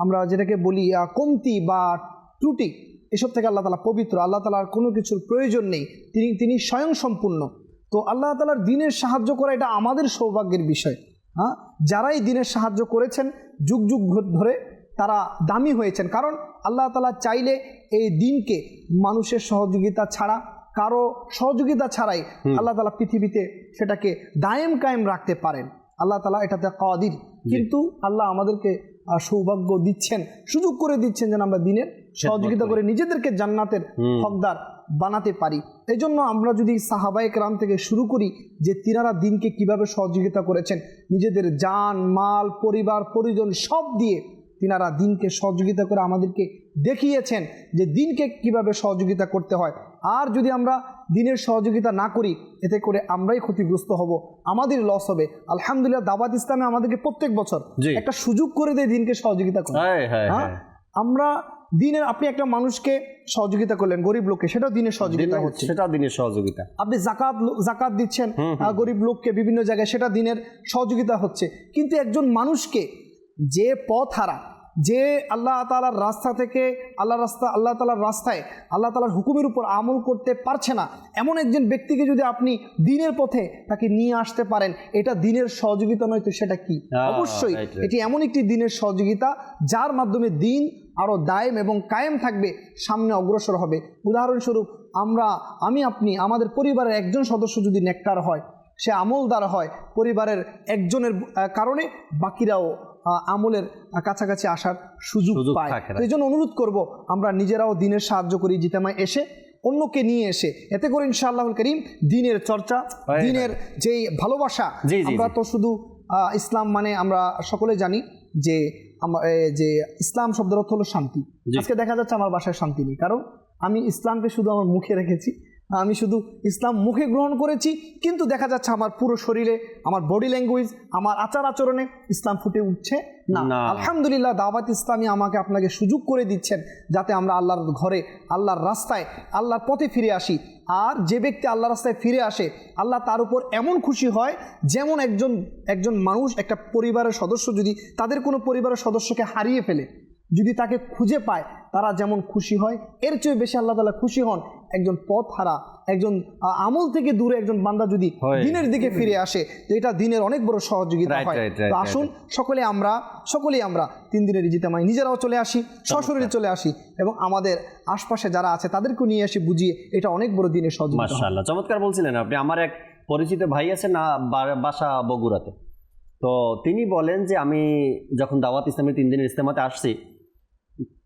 আমরা যেটাকে বলি কমতি বা ত্রুটি, এসব থেকে আল্লাহ তাআলা পবিত্র। আল্লাহ তাআলার কোনো কিছুর প্রয়োজন নেই, তিনি স্বয়ং সম্পূর্ণ। তো আল্লাহ তাআলার দ্বীনের সাহায্য করা এটা আমাদের সৌভাগ্যের বিষয়। হ্যাঁ, যারাই দ্বীনের সাহায্য করেছেন যুগ যুগ ধরে তারা দামি হয়েছেন, কারণ আল্লাহ তাআলা চাইলে এই দ্বীনকে মানুষের সহযোগিতা ছাড়া, কারো সহযোগিতা ছাড়াই আল্লাহ তাআলা পৃথিবীতে সেটাকে দায়েম কায়েম রাখতে পারেন। আল্লাহ তাআলা এটাতে কাদির। কিন্তু আল্লাহ আমাদেরকে সৌভাগ্য দিচ্ছেন, সুযোগ করে দিচ্ছেন যেন আমরা দ্বীনের সহযোগিতা করে নিজেদেরকে জান্নাতের হকদার বানাতে পারি। এই জন্য আমরা যদি সাহাবায়ে কেরাম থেকে শুরু করি যে তিনারা দ্বীনকে কিভাবে সহযোগিতা করেছেন, নিজেদের জান মাল পরিবার পরিজন সব দিয়ে তিনারা দ্বীনকে সহযোগিতা করে আমাদেরকে দেখিয়েছেন যে দ্বীনকে কিভাবে সহযোগিতা করতে হয়। আর যদি আমরা দ্বীনের সহযোগিতা না করি এতে করে আমরাই ক্ষতিগ্রস্ত হব, আমাদের লস হবে। আলহামদুলিল্লাহ, দাওয়াত ইসলামে আমাদেরকে প্রত্যেক বছর একটা সুযোগ করে দেয় দ্বীনকে সহযোগিতা করা। আমরা দ্বীনের, আপনি একটা মানুষকে সহযোগিতা করলেন, গরিব লোককে, সেটাও দ্বীনের সহযোগিতা হচ্ছে, সেটা দ্বীনের সহযোগিতা। আপনি জাকাত দিচ্ছেন গরিব লোককে বিভিন্ন জায়গায়, সেটা দ্বীনের সহযোগিতা হচ্ছে। কিন্তু একজন মানুষকে যে পথ হারা, যে আল্লাহ তাআলার রাস্তা থেকে আল্লাহ তাআলার রাস্তায় আল্লাহ তাআলার হুকুমের উপর আমল করতে পারছে না, এমন একজন ব্যক্তিকে যদি আপনি দ্বীনের পথে তাকে নিয়ে আসতে পারেন, এটা দ্বীনের সহযোগিতা নয় তো সেটা কি? অবশ্যই এটি এমন একটি দ্বীনের সহযোগিতা যার মাধ্যমে দ্বীন আরও দায়েম এবং কায়েম থাকবে, সামনে অগ্রসর হবে। উদাহরণস্বরূপ আপনি আমাদের পরিবারের একজন সদস্য যদি নেককার হয়, সে আমলদার হয়, পরিবারের একজনের কারণে বাকিরাও আমলের কাছাকাছি আসার সুযোগ পায়। তো এই জন্য অনুরোধ করব আমরা নিজেরাও দ্বীনের সাহায্য করি, ইজতিমায় এসে অন্যকে নিয়ে এসে, এতে করে ইনশাআল্লাহুল কারীম দ্বীনের চর্চা, দ্বীনের যে ভালোবাসা। আমরা তো শুধু ইসলাম মানে আমরা সকলে জানি যে ইসলাম শব্দের অর্থ হলো শান্তি। আজকে দেখা যাচ্ছে আমার বাসায় শান্তি নেই, কারণ আমি ইসলামকে শুধু আমার মুখে রেখেছি, আমি শুধু ইসলাম মুখে গ্রহণ করেছি, কিন্তু দেখা যাচ্ছে আমার পুরো শরীরে, আমার বডি ল্যাঙ্গুয়েজ, আমার আচার আচরণে ইসলাম ফুটে উঠছে না। আলহামদুলিল্লাহ, দাওয়াত ইসলামী আমাকে আপনাকে সুযোগ করে দিচ্ছেন যাতে আমরা আল্লাহর ঘরে, আল্লাহর রাস্তায়, আল্লাহর পথে ফিরে আসি। আর যে ব্যক্তি আল্লাহর রাস্তায় ফিরে আসে, আল্লাহ তার উপর এমন খুশি হয় যেমন একজন মানুষ, একটা পরিবারের সদস্য যদি তাদের কোনো পরিবারের সদস্যকে হারিয়ে ফেলে, যদি তাকে খুঁজে পায় তারা যেমন খুশি হয়, এর চেয়ে বেশি আল্লাহ তাআলা খুশি হন একজন পথ হারা, একজন আমল থেকে দূরে একজন বান্দা যদি দ্বীনের দিকে ফিরে আসে, তো এটা দ্বীনের অনেক বড় সহযোগিতা হয়। তো আসুন সকলেই আমরা 3 দিনের ইজতিমায় নিজেরাও চলে আসি, সশরীরে চলে আসি এবং আমাদের আশপাশে যারা আছে তাদেরকেও নিয়ে আসি, বুঝিয়ে এটা অনেক বড় দ্বীনের সহযোগিতা। মাশাআল্লাহ, চমৎকার বলছিলেন আপনি। আমার এক পরিচিত ভাই আছে না, বাসা বগুড়াতে, তো তিনি বলেন যে আমি যখন দাওয়াত ইসলামের 3 দিনের ইজতিমাতে আসছি,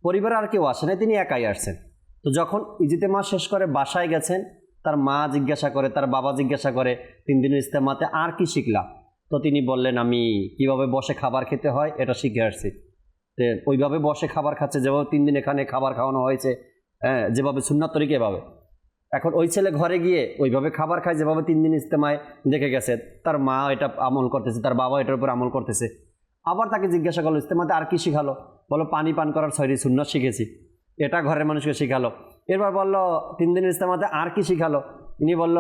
পরিবারে আর কেউ আসে না, তিনি একাই আসছেন। তো যখন ইজতিমা শেষ করে বাসায় গেছেন, তার মা জিজ্ঞাসা করে, তার বাবা জিজ্ঞাসা করে 3 দিনের ইজতিমাতে আর কি শিখলা? তো তিনি বললেন, আমি কিভাবে বসে খাবার খেতে হয় এটা শিখে আসছি। তো ওইভাবে বসে খাবার খাচ্ছে, যেভাবে 3 দিন এখানে খাবার খাওয়ানো হয়েছে, যেভাবে সুন্নাত তরিকা এভাবে। এখন ওই ছেলে ঘরে গিয়ে ওইভাবে খাবার খায় যেভাবে 3 দিন ইজতিমায় দেখে গেছে, তার মা এটা আমল করতেছে, তার বাবা এটার উপর আমল করতেছে। আবার তাকে জিজ্ঞাসা করলো, ইজতিমাতে আর কি শিখালো? বলো, পানি পান করার 6টি সুন্নাত শিখেছি, এটা ঘরের মানুষকে শিখালো। এরপর বললো 3 দিনের ইজতিমাতে আর কি শিখালো? ইনি বলল,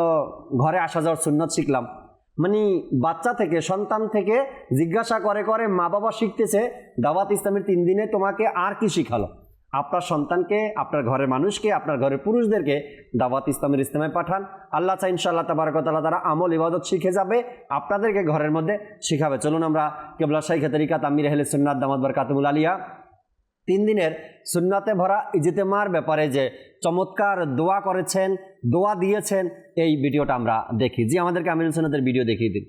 ঘরে আসা যাওয়ার সুন্নাত শিখলাম। মানে বাচ্চা থেকে, সন্তান থেকে জিজ্ঞাসা করে করে মা বাবা শিখতেছে দাওয়াত ইসলামের 3 দিনে তোমাকে আর কি শিখালো। আপনার সন্তানকে, আপনার ঘরের মানুষকে, আপনার ঘরের পুরুষদেরকে দাওয়াত ইসলামে পাঠান। আল্লাহ চাই ইনশাআল্লাহ তাবারক ওয়া তাআলা তারা আমল ইবাদত শিখে যাবে, আপনাদেরকে ঘরের মধ্যে শিখাবে। চলুন আমরা কেবলা শাইখে তরিকাত আমির আহলে সুন্নাত দামাত বারকাতুহুল আলিয়া 3 দিনের সুন্নাতে ভরা ইজতেমার ব্যাপারে যে চমৎকার দোয়া করেছেন, দোয়া দিয়েছেন, এই ভিডিওটা আমরা দেখি। জি, আমাদেরকে আমিরুল সুন্নাতের ভিডিও দেখিয়ে দিন।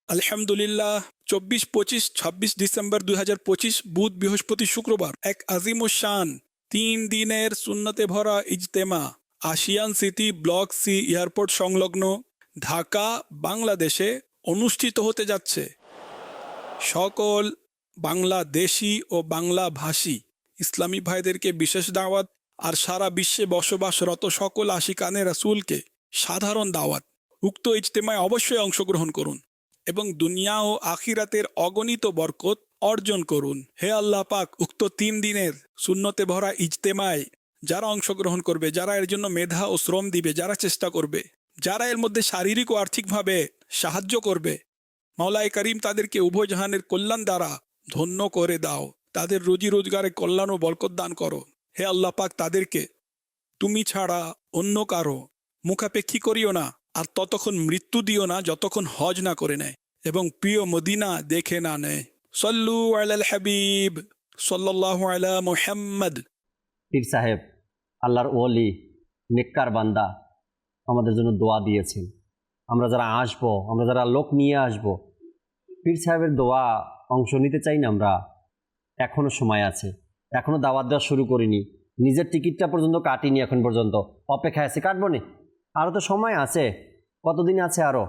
আলহামদুলিল্লাহ 24, 25, 26 ডিসেম্বর 2025 বুধ, বৃহস্পতি, শুক্রবার এক আজিম শান 3 দিনের সুন্নতে ভরা Ijtema Ashiyan City block C airport সংলগ্ন ঢাকা, বাংলাদেশে অনুষ্ঠিত হতে যাচ্ছে। সকল বাংলাদেশি ও বাংলাভাষী ইসলামী ভাইদেরকে বিশেষ দাওয়াত, আর সারা বিশ্বে বসবাসরত সকল আশিকানে রাসূলকে সাধারণ দাওয়াত। উক্ত ইজতেমায় অবশ্যই অংশগ্রহণ করুন এবং দুনিয়া ও আখিরাতের অগণিত বরকত অর্জন করুন। হে আল্লাহ পাক, উক্ত 3 দিনের সুন্নতে ভরা ইজতেমায় যারা অংশগ্রহণ করবে, যারা এর জন্য মেধা ও শ্রম দিবে, যারা চেষ্টা করবে, যারা এর মধ্যে শারীরিক ও আর্থিকভাবে সাহায্য করবে, মাওলাই করিম তাদেরকে উভয় জাহানের কল্যাণ দ্বারা ধন্য করে দাও। তাদের রুজি রোজগারে কল্যাণ ও বরকত দান করো। হে আল্লাহ পাক, তাদেরকে তুমি ছাড়া অন্য কারো মুখাপেক্ষী করিও না, আর ততক্ষণ মৃত্যু দিও না যতক্ষণ হজ না করে নেয় এবং প্রিয় মদিনা দেখে না নেয়। সল্লু আলাল হাবিব সাল্লাল্লাহু আলা মুহাম্মদ। পীর সাহেব, আল্লাহর ওলি, নেককার বান্দা, আমাদের জন্য দোয়া দিয়েছেন। আমরা যারা আসবো, আমরা যারা লোক নিয়ে আসব, পীর সাহেবের দোয়া অংশ নিতে চাই না আমরা? এখনও সময় আছে, এখনও দাওয়াত দেওয়া শুরু করিনি, নিজের টিকিটটা পর্যন্ত কাটিনি, এখন পর্যন্ত অপেক্ষায় আছে। কাটবো নি? আরও তো সময় আছে। কতদিন আছে? আরও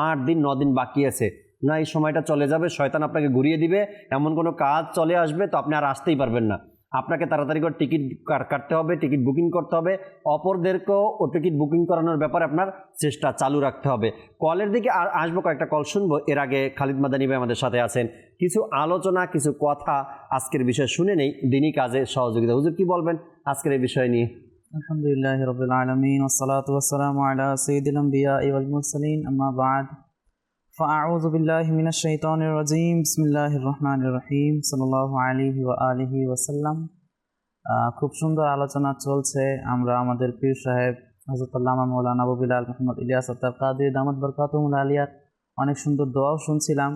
8 দিন 9 দিন বাকি আছে। না, এই সময়টা চলে যাবে, শয়তান আপনাকে ঘুরিয়ে দিবে, এমন কোনো কাজ চলে আসবে তো আপনি আর আসতেই পারবেন না। আপনাকে তাড়াতাড়ি করে টিকিট কাটতে হবে, টিকিট বুকিং করতে হবে, অপরদেরকেও ও টিকিট বুকিং করানোর ব্যাপারে আপনার চেষ্টা চালু রাখতে হবে। কলের দিকে আর আসবো, কয়েকটা কল শুনবো। এর আগে খালিদ মাদানী ভাই আমাদের সাথে আছেন, কিছু আলোচনা, কিছু কথা আজকের বিষয়ে শুনে নেই, দিনী কাজে সহযোগিতা। হুজুর কি বলবেন আজকের এই বিষয় নিয়ে? আলহামদুলিল্লাহি রাব্বিল আলামিন ওয়াসসালাতু ওয়াসসালামু আলা সাইয়্যিদিল আমবিয়া ওয়াল মুরসালিন, আম্মা বা'দ। ফাআউযু বিল্লাহি মিনাশ শাইতানির রাজীম। বিসমিল্লাহির রহমানির রহিম। সাল্লাল্লাহু আলাইহি ওয়া আলিহি ওয়াসাল্লাম। খুব সুন্দর আলোচনা চলছে। আমরা আমাদের পীর সাহেব হযরত আল্লামা মাওলানা আবু বিলাল মুহাম্মদ ইলিয়াস আত্তার কাদির দামাত বারকাতুহুল আলিয়ার অনেক সুন্দর দোয়াও শুনছিলাম।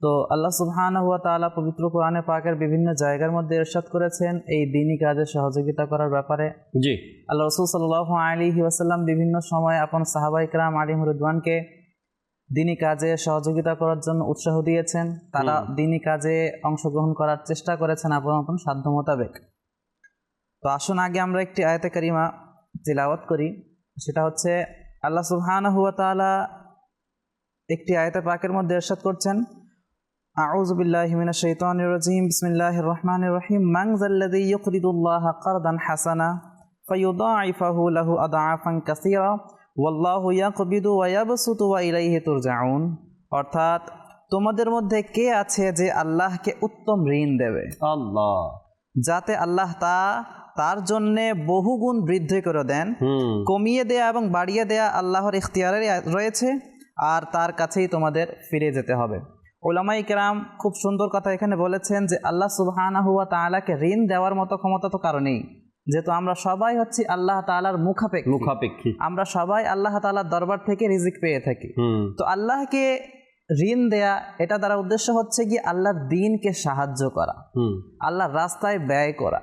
তো আল্লাহ সুবহানাহু ওয়া তাআলা পবিত্র কোরআনে পাকের বিভিন্ন জায়গার মধ্যে ইরশাদ করেছেন এই দ্বীনি কাজে সহযোগিতা করার ব্যাপারে। জি, আল্লাহ রাসূল সাল্লাল্লাহু আলাইহি ওয়াসাল্লাম বিভিন্ন সময় আপন সাহাবায়ে কেরাম আলাইহিম রিদওয়ানকে দ্বীনি কাজে সহযোগিতা করার জন্য উৎসাহ দিয়েছেন। তারা দ্বীনি কাজে অংশগ্রহণ করার চেষ্টা করেছেন আপন আপন সাধ্য মোতাবেক। তো আসুন আগে আমরা একটি আয়াতে কারিমা তিলাওয়াত করি। সেটা হচ্ছে আল্লাহ সুবহানাহু ওয়া তাআলা একটি আয়াতে পাকের মধ্যে ইরশাদ করছেন, আউযু বিল্লাহি মিনাশ শাইতানির রাজীম। বিসমিল্লাহির রহমানির রহিম। মান যাল্লাযী ইউকরিদুল্লাহা কারদান হাসানা ফায়ুদাঈফাহু লাহু আদআফান কাসীরা ওয়াল্লাহু ইয়াকবিদু ওয়া ইয়াবসুতু ওয়া ইলাইহি তুরজাউন। অর্থাৎ তোমাদের মধ্যে কে আছে যে আল্লাহকে উত্তম ঋণ দেবে, আল্লাহ, যাতে আল্লাহ তার জন্যে বহুগুণ বৃদ্ধি করে দেন। কমিয়ে দেয়া এবং বাড়িয়ে দেয়া আল্লাহর ইখতিয়ারে রয়েছে, আর তার কাছেই তোমাদের ফিরে যেতে হবে। উলামায়ে কেরাম খুব সুন্দর কথা এখানে বলেছেন যে আল্লাহ সুবহানাহু ওয়া তাআলাকে ঋণ দেওয়ার মতো ক্ষমতা তো কারো নেই, যেহেতু আমরা সবাই হচ্ছি আল্লাহ তাআলার মুখাপেক্ষী। আমরা সবাই আল্লাহ তাআলার দরবার থেকে রিজিক পেয়ে থাকি। তো আল্লাহকে ঋণ দেয়া, এটা দ্বারা উদ্দেশ্য হচ্ছে কি আল্লাহর দ্বীনকে সাহায্য করা, আল্লাহর রাস্তায় ব্যয় করা,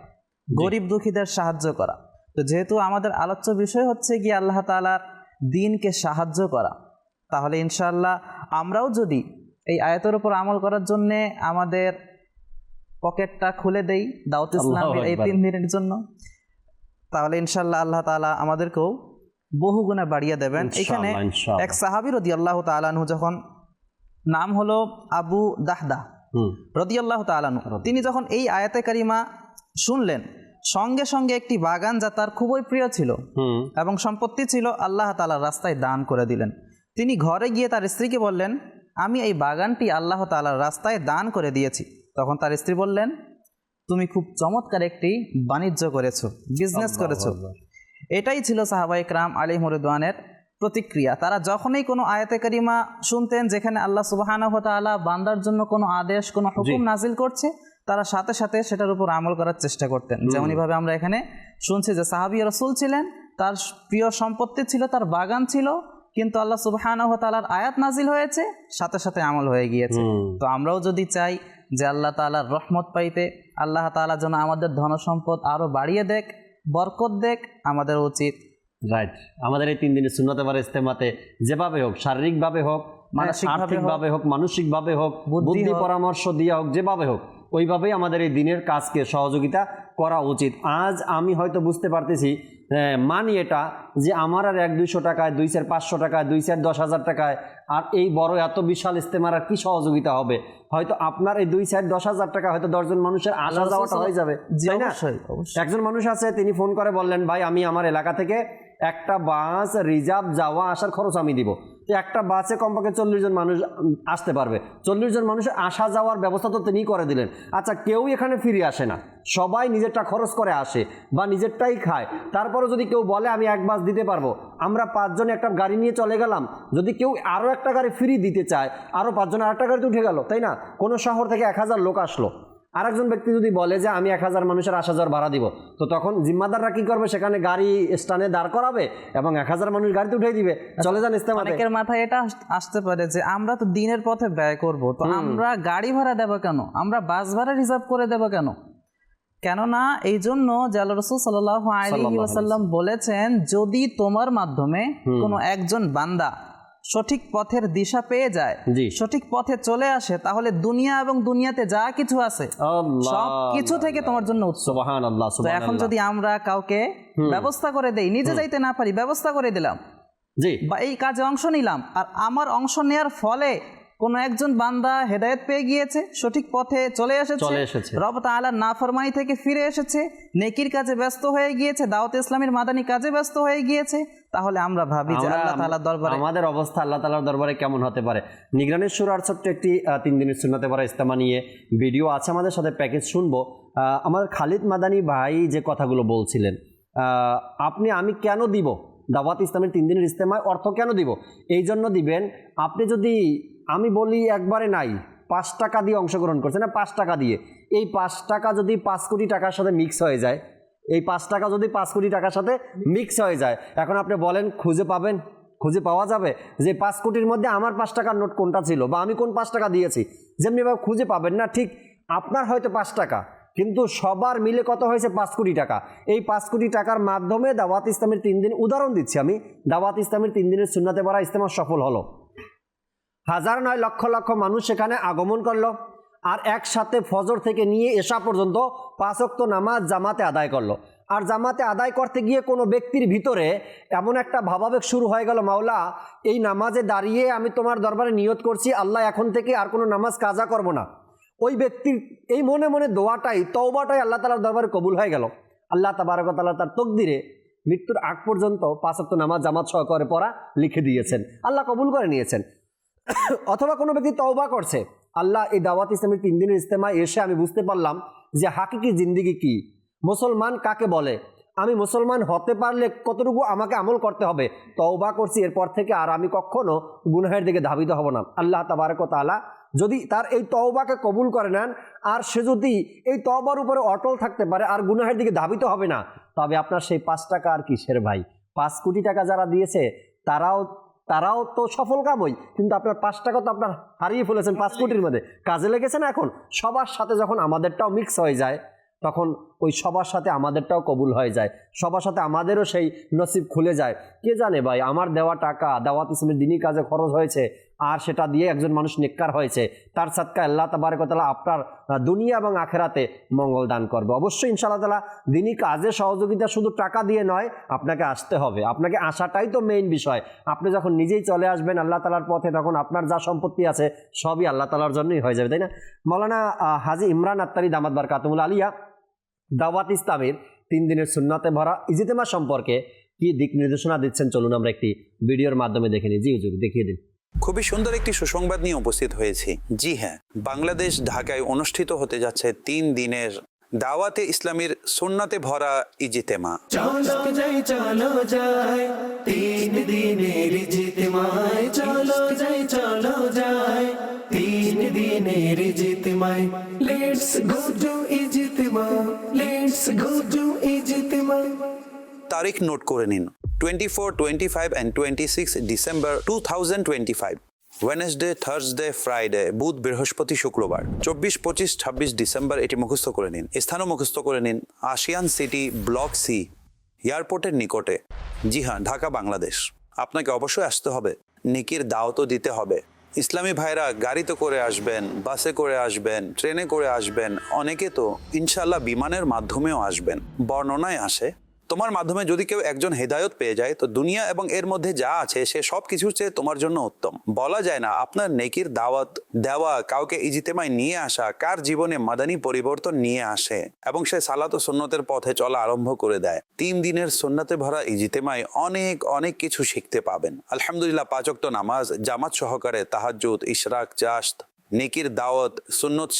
গরিব দুঃখীদের সাহায্য করা। তো যেহেতু আমাদের আলোচ্য বিষয় হচ্ছে কি আল্লাহ তাআলার দ্বীনকে সাহায্য করা, তাহলে ইনশাআল্লাহ আমরাও যদি এই আয়াতের উপর আমল করার জন্য আমাদের পকেটটা খুলে দেই দাওয়াত ইসলামের এই 3 দিনের জন্য, তাহলে ইনশাআল্লাহ আল্লাহ তাআলা আমাদেরকেও বহু গুণে বাড়িয়ে দেবেন। এখানে এক সাহাবী রাদিয়াল্লাহু তাআলা আনহু, যখন নাম হলো আবু দাহদা রাদিয়াল্লাহু তাআলা আনহু, তিনি যখন এই আয়াতে কারিমা শুনলেন, সঙ্গে সঙ্গে একটি বাগান যা তার খুবই প্রিয় ছিল এবং সম্পত্তি ছিল, আল্লাহ তাআলার রাস্তায় দান করে দিলেন। তিনি ঘরে গিয়ে তার স্ত্রীকে বললেন, আমি এই বাগানটি আল্লাহ তাআলার রাস্তায় দান করে দিয়েছি। তখন তার স্ত্রী বললেন, তুমি খুব চমৎকার একটি বাণিজ্য করেছো, বিজনেস করেছো। এটাই ছিল সাহাবায়ে কেরাম আলাইহিম রিদওয়ানের প্রতিক্রিয়া। তারা যখনই কোনো আয়াতে কারিমা শুনতেন যেখানে আল্লাহ সুবহানাহু ওয়া তাআলা বান্দার জন্য কোনো আদেশ, কোনো হুকুম নাজিল করছে, তারা সাথে সাথে সেটার উপর আমল করার চেষ্টা করতেন। যেমনইভাবে আমরা এখানে শুনছি যে সাহাবী রাসূল ছিলেন, তার প্রিয় সম্পত্তি ছিল, তার বাগান ছিল, কিন্তু আল্লাহ সুবহানাহু ওয়া তাআলার আয়াত নাজিল হয়েছে, সাথে সাথে আমল হয়ে গিয়েছে। তো আমরাও যদি চাই যে আল্লাহ তাআলার রহমত পাইতে, আল্লাহ তাআলা যেন আমাদের ধনসম্পদ আরও বাড়িয়ে দেখ, বরকত দেখ, আমাদের উচিত রাইট আমাদের এই 3 দিনের সুন্নতে বার ইজতেমাতে যেভাবে হোক, শারীরিকভাবে হোক, আর্থিকভাবে হোক, মানসিকভাবে হোক, বুদ্ধি পরামর্শ দিয়ে হোক, যেভাবে হোক ওইভাবেই আমাদের এই দিনের কাজকে সহযোগিতা করা উচিত। আজ আমি হয়তো বুঝতে পারতেছি, মানি এটা যে আমার আর 1-200 টাকায়, 2-500 টাকায়, 2-10,000 টাকায় আর এই বড় এত বিশাল ইজতেমার আর কি সহযোগিতা হবে। হয়তো আপনার এই 2-10,000 টাকা হয়তো 10 জন মানুষের আসা যাওয়াটা হয়ে যাবে, তাই না? একজন মানুষ আছে, তিনি ফোন করে বললেন, ভাই আমি আমার এলাকা থেকে একটা বাস রিজার্ভ যাওয়া আসার খরচ আমি দিব। তো একটা বাসে কমপক্ষে 40 জন মানুষ আসতে পারবে, 40 জন মানুষের আসা যাওয়ার ব্যবস্থা তো তিনি করে দিলেন। আচ্ছা, কেউ এখানে ফিরে আসে না, সবাই নিজেরটা খরচ করে আসে বা নিজেরটাই খায়। তারপরে যদি কেউ বলে আমি এক বাস দিতে পারবো, আমরা 5 জন একটা গাড়ি নিয়ে চলে গেলাম, যদি কেউ আরও একটা গাড়ি ফ্রি দিতে চায়, আরও 5 জন আরেকটা গাড়িতে উঠে গেল, তাই না? কোনো শহর থেকে 1000 লোক আসলো, আরেকজন ব্যক্তি যদি বলে যে আমি 1000 মানুষের আসা যাওয়ার ভাড়া দিব, তো তখন জিম্মাদাররা কি করবে? সেখানে গাড়ি স্ট্যান্ডে দাঁড় করাবে এবং 1000 মানুষ গাড়িতে উঠে দিবে, চলে যান ইজতেমাতে। অনেকের মাথায় এটা আসতে পারে যে আমরা তো দিনের পথে ব্যয় করব, তো আমরা গাড়ি ভাড়া দেব কেন, আমরা বাস ভাড়া রিজার্ভ করে দেব কেন? কেননা এই জন্য যে আল্লাহ রাসূল সাল্লাল্লাহু আলাইহি ওয়াসাল্লাম বলেছেন, যদি তোমার মাধ্যমে কোনো একজন বান্দা সঠিক পথের দিশা পেয়ে যায়, সঠিক পথে চলে আসে, তাহলে দুনিয়া এবং দুনিয়াতে যা কিছু আছে সব কিছু থেকে তোমার জন্য উৎসব। সুবহানাল্লাহ। তো এখন যদি আমরা কাউকে ব্যবস্থা করে দেই, নিজে যাইতে না পারি, ব্যবস্থা করে দিলাম, বা এই কাজে অংশ নিলাম, আর আমার অংশ নেওয়ার ফলে কোনো একজন বান্দা হেদায়েত পেয়ে গিয়েছে, সঠিক পথে চলে এসেছে, রব তাআলার নাফরমানি থেকে ফিরে এসেছে, নেকির কাজে ব্যস্ত হয়ে গিয়েছে, দাওয়াত ইসলামের মাদানী কাজে ব্যস্ত হয়ে গিয়েছে, তাহলে আমরা ভাবি যে আল্লাহ তাআলার দরবারে আমাদের অবস্থা আল্লাহ তাআলার দরবারে কেমন হতে পারে। নিগরানের সূরার ছোট্ট একটি 3 দিনের সুন্নতে পড়া ইজতেমা নিয়ে ভিডিও আছে আমাদের সাথে, প্যাকেজ শুনবো। আমাদের খালিদ মাদানী ভাই যে কথাগুলো বলছিলেন, আমি কেন দিব দাওয়াত ইসলামের 3 দিনের ইজতেমায় অর্থ কেন দিব? এই জন্য দিবেন, আপনি যদি আমি বলি একবারে নাই 5 টাকা দিয়ে অংশগ্রহণ করছে না, 5 টাকা দিয়ে, এই 5 টাকা যদি 5 কোটি টাকার সাথে মিক্স হয়ে যায়, এই 5 টাকা যদি 5 কোটি টাকার সাথে মিক্স হয়ে যায়, এখন আপনি বলেন খুঁজে পাবেন, খুঁজে পাওয়া যাবে যে 5 কোটির মধ্যে আমার 5 টাকার নোট কোনটা ছিল বা আমি কোন 5 টাকা দিয়েছি? যেমনিভাবে খুঁজে পাবেন না, ঠিক আপনার হয়তো 5 টাকা, কিন্তু সবার মিলে কত হয়েছে? 5 কোটি টাকা। এই 5 কোটি টাকার মাধ্যমে দাওয়াত ইসলামের 3 দিন, উদাহরণ দিচ্ছি আমি, দাওয়াত ইসলামের 3 দিনের সুন্নতে পড়া ইজতেমা সফল হলো, হাজার নয় লক্ষ লক্ষ মানুষ সেখানে আগমন করলো, আর একসাথে ফজর থেকে নিয়ে এশা পর্যন্ত 5 ওয়াক্ত নামাজ জামাতে আদায় করলো। আর জামাতে আদায় করতে গিয়ে কোনো ব্যক্তির ভিতরে এমন একটা ভাবাবেগ শুরু হয়ে গেল, মাওলা এই নামাজে দাঁড়িয়ে আমি তোমার দরবারে নিয়ত করছি, আল্লাহ এখন থেকে আর কোনো নামাজ কাজা করব না। ওই ব্যক্তির এই মনে মনে দোয়াটাই, তওবাটাই আল্লাহ তাআলার দরবারে কবুল হয়ে গেল। আল্লাহ তাবারক ওয়া তাআলা তার তকদিরে মৃত্যুর আগ পর্যন্ত 5 ওয়াক্ত নামাজ জামাত সহকারে পড়া লিখে দিয়েছেন, আল্লাহ কবুল করে নিয়েছেন। অথবা কোনো ব্যক্তি তওবা করছে, আল্লাহ এই দাওয়াত ইসলামের 3 দিনের ইজতেমায় এসে আমি বুঝতে পারলাম যে হাকিকি জিন্দেগি কি, মুসলমান কাকে বলে, আমি মুসলমান হতে পারলে কতটুকু আমাকে আমল করতে হবে। তওবা করছি, এরপর থেকে আর আমি কখনো গুনাহের দিকে ধাবিত হব না। আল্লাহ তাবারক ওয়া তাআলা যদি তার এই তওবাকে কবুল করে নেন, আর সে যদি এই তওবার উপরে অটল থাকতে পারে আর গুনাহের দিকে ধাবিত হবে না, তবে আপনার সেই 5 টাকা আর কিসের ভাই? 5 কোটি টাকা যারা দিয়েছে তারাও তো সফল কামই, কিন্তু আপনার 5 টাকা তো আপনার হারিয়ে ফেলেছেন 5 কোটির মধ্যে, কাজে লেগেছে না। এখন সবার সাথে যখন আমাদেরটাও মিক্স হয়ে যায়, তখন ওই সবার সাথে আমাদেরটাও কবুল হয়ে যায়, সবার সাথে আমাদেরও সেই নসিব খুলে যায়। কে জানে ভাই, আমার দেওয়া টাকা দাওয়াত ইসলামের দ্বীনি কাজে খরচ হয়েছে, আর সেটা দিয়ে একজন মানুষ নেককার হয়েছে, তার সাদকায় আল্লাহ তাবারক ওয়া তাআলা আপনার দুনিয়া এবং আখেরাতে মঙ্গল দান করবে। অবশ্যই ইনশাআল্লাহ তাআলা দ্বীনি কাজে সহযোগিতা শুধু টাকা দিয়ে নয়, আপনাকে আসতে হবে, আপনাকে আসাটাই তো মেইন বিষয়। আপনি যখন নিজেই চলে আসবেন আল্লাহ তাআলার পথে, তখন আপনার যা সম্পত্তি আছে সবই আল্লাহ তাআলার জন্যই হয়ে যাবে, তাই না? মাওলানা হাজী ইমরান আত্তারি দামাত বারকাতুহুল আলিয়া দাওয়াত ইসলামের 3 দিনের সুন্নাতে ভরা ইজতেমা সম্পর্কে কি দিক নির্দেশনা দিচ্ছেন, চলুন আমরা একটি ভিডিওর মাধ্যমে দেখে নিই। জি হুজুর, দেখিয়ে দিন। খুবই সুন্দর একটি সুসংবাদ নিয়ে উপস্থিত হয়েছি। জি হ্যাঁ, বাংলাদেশ ঢাকায় অনুষ্ঠিত হতে যাচ্ছে 3 দিনের দাওয়াতে ইসলামের সুন্নাতে ভরা ইজতেমা। চলো যাই 3 দিনের ইজতেমায়, চলো যাই 3 দিনের ইজতেমায়। ইজতেমায় let's go to Ijtema let's go to Ijtema তারিখ নোট করে নিন 24, 25 and 26 December 2025 Wednesday, Thursday, Friday, বুধ, বৃহস্পতি, শুক্রবার। 24, 25, 26 ডিসেম্বর এটি মুখস্থ করে নিন। স্থানও মুখস্থ করে নিন, আশিয়ান সিটি, ব্লক সি, এয়ারপোর্টের নিকটে। জি হ্যাঁ, ঢাকা, বাংলাদেশ। আপনাকে অবশ্যই আসতে হবে, নেকির দাওয়াতও দিতে হবে। ইসলামী ভাইরা গাড়িতে করে আসবেন, বাসে করে আসবেন, ট্রেনে করে আসবেন, অনেকে তো ইনশাল্লাহ বিমানের মাধ্যমেও আসবেন। বর্ণনায় আসে তোমার মাধ্যমে যদি কেউ একজন হেদায়ত পেয়ে যায় তো দুনিয়া এবং এর মধ্যে যা আছে সে সব কিছুর চেয়ে তোমার জন্য উত্তম। বলা যায় না আপনার নেকির দাওয়াত দেওয়া, কাউকে ইজতেমায় নিয়ে আসা কার জীবনে মাদানী পরিবর্তন নিয়ে আসে এবং সে সালাত ও সুন্নতের পথে চলা আরম্ভ করে দেয়। 3 দিনের সুন্নতে ভরা ইজতেমায় অনেক অনেক কিছু শিখতে পাবেন। আলহামদুলিল্লাহ, 5 ওয়াক্ত নামাজ জামাত সহকারে, তাহাজ্জুদ, ইশরাক, চাশত, নেকির দাওয়াত, সুন্নত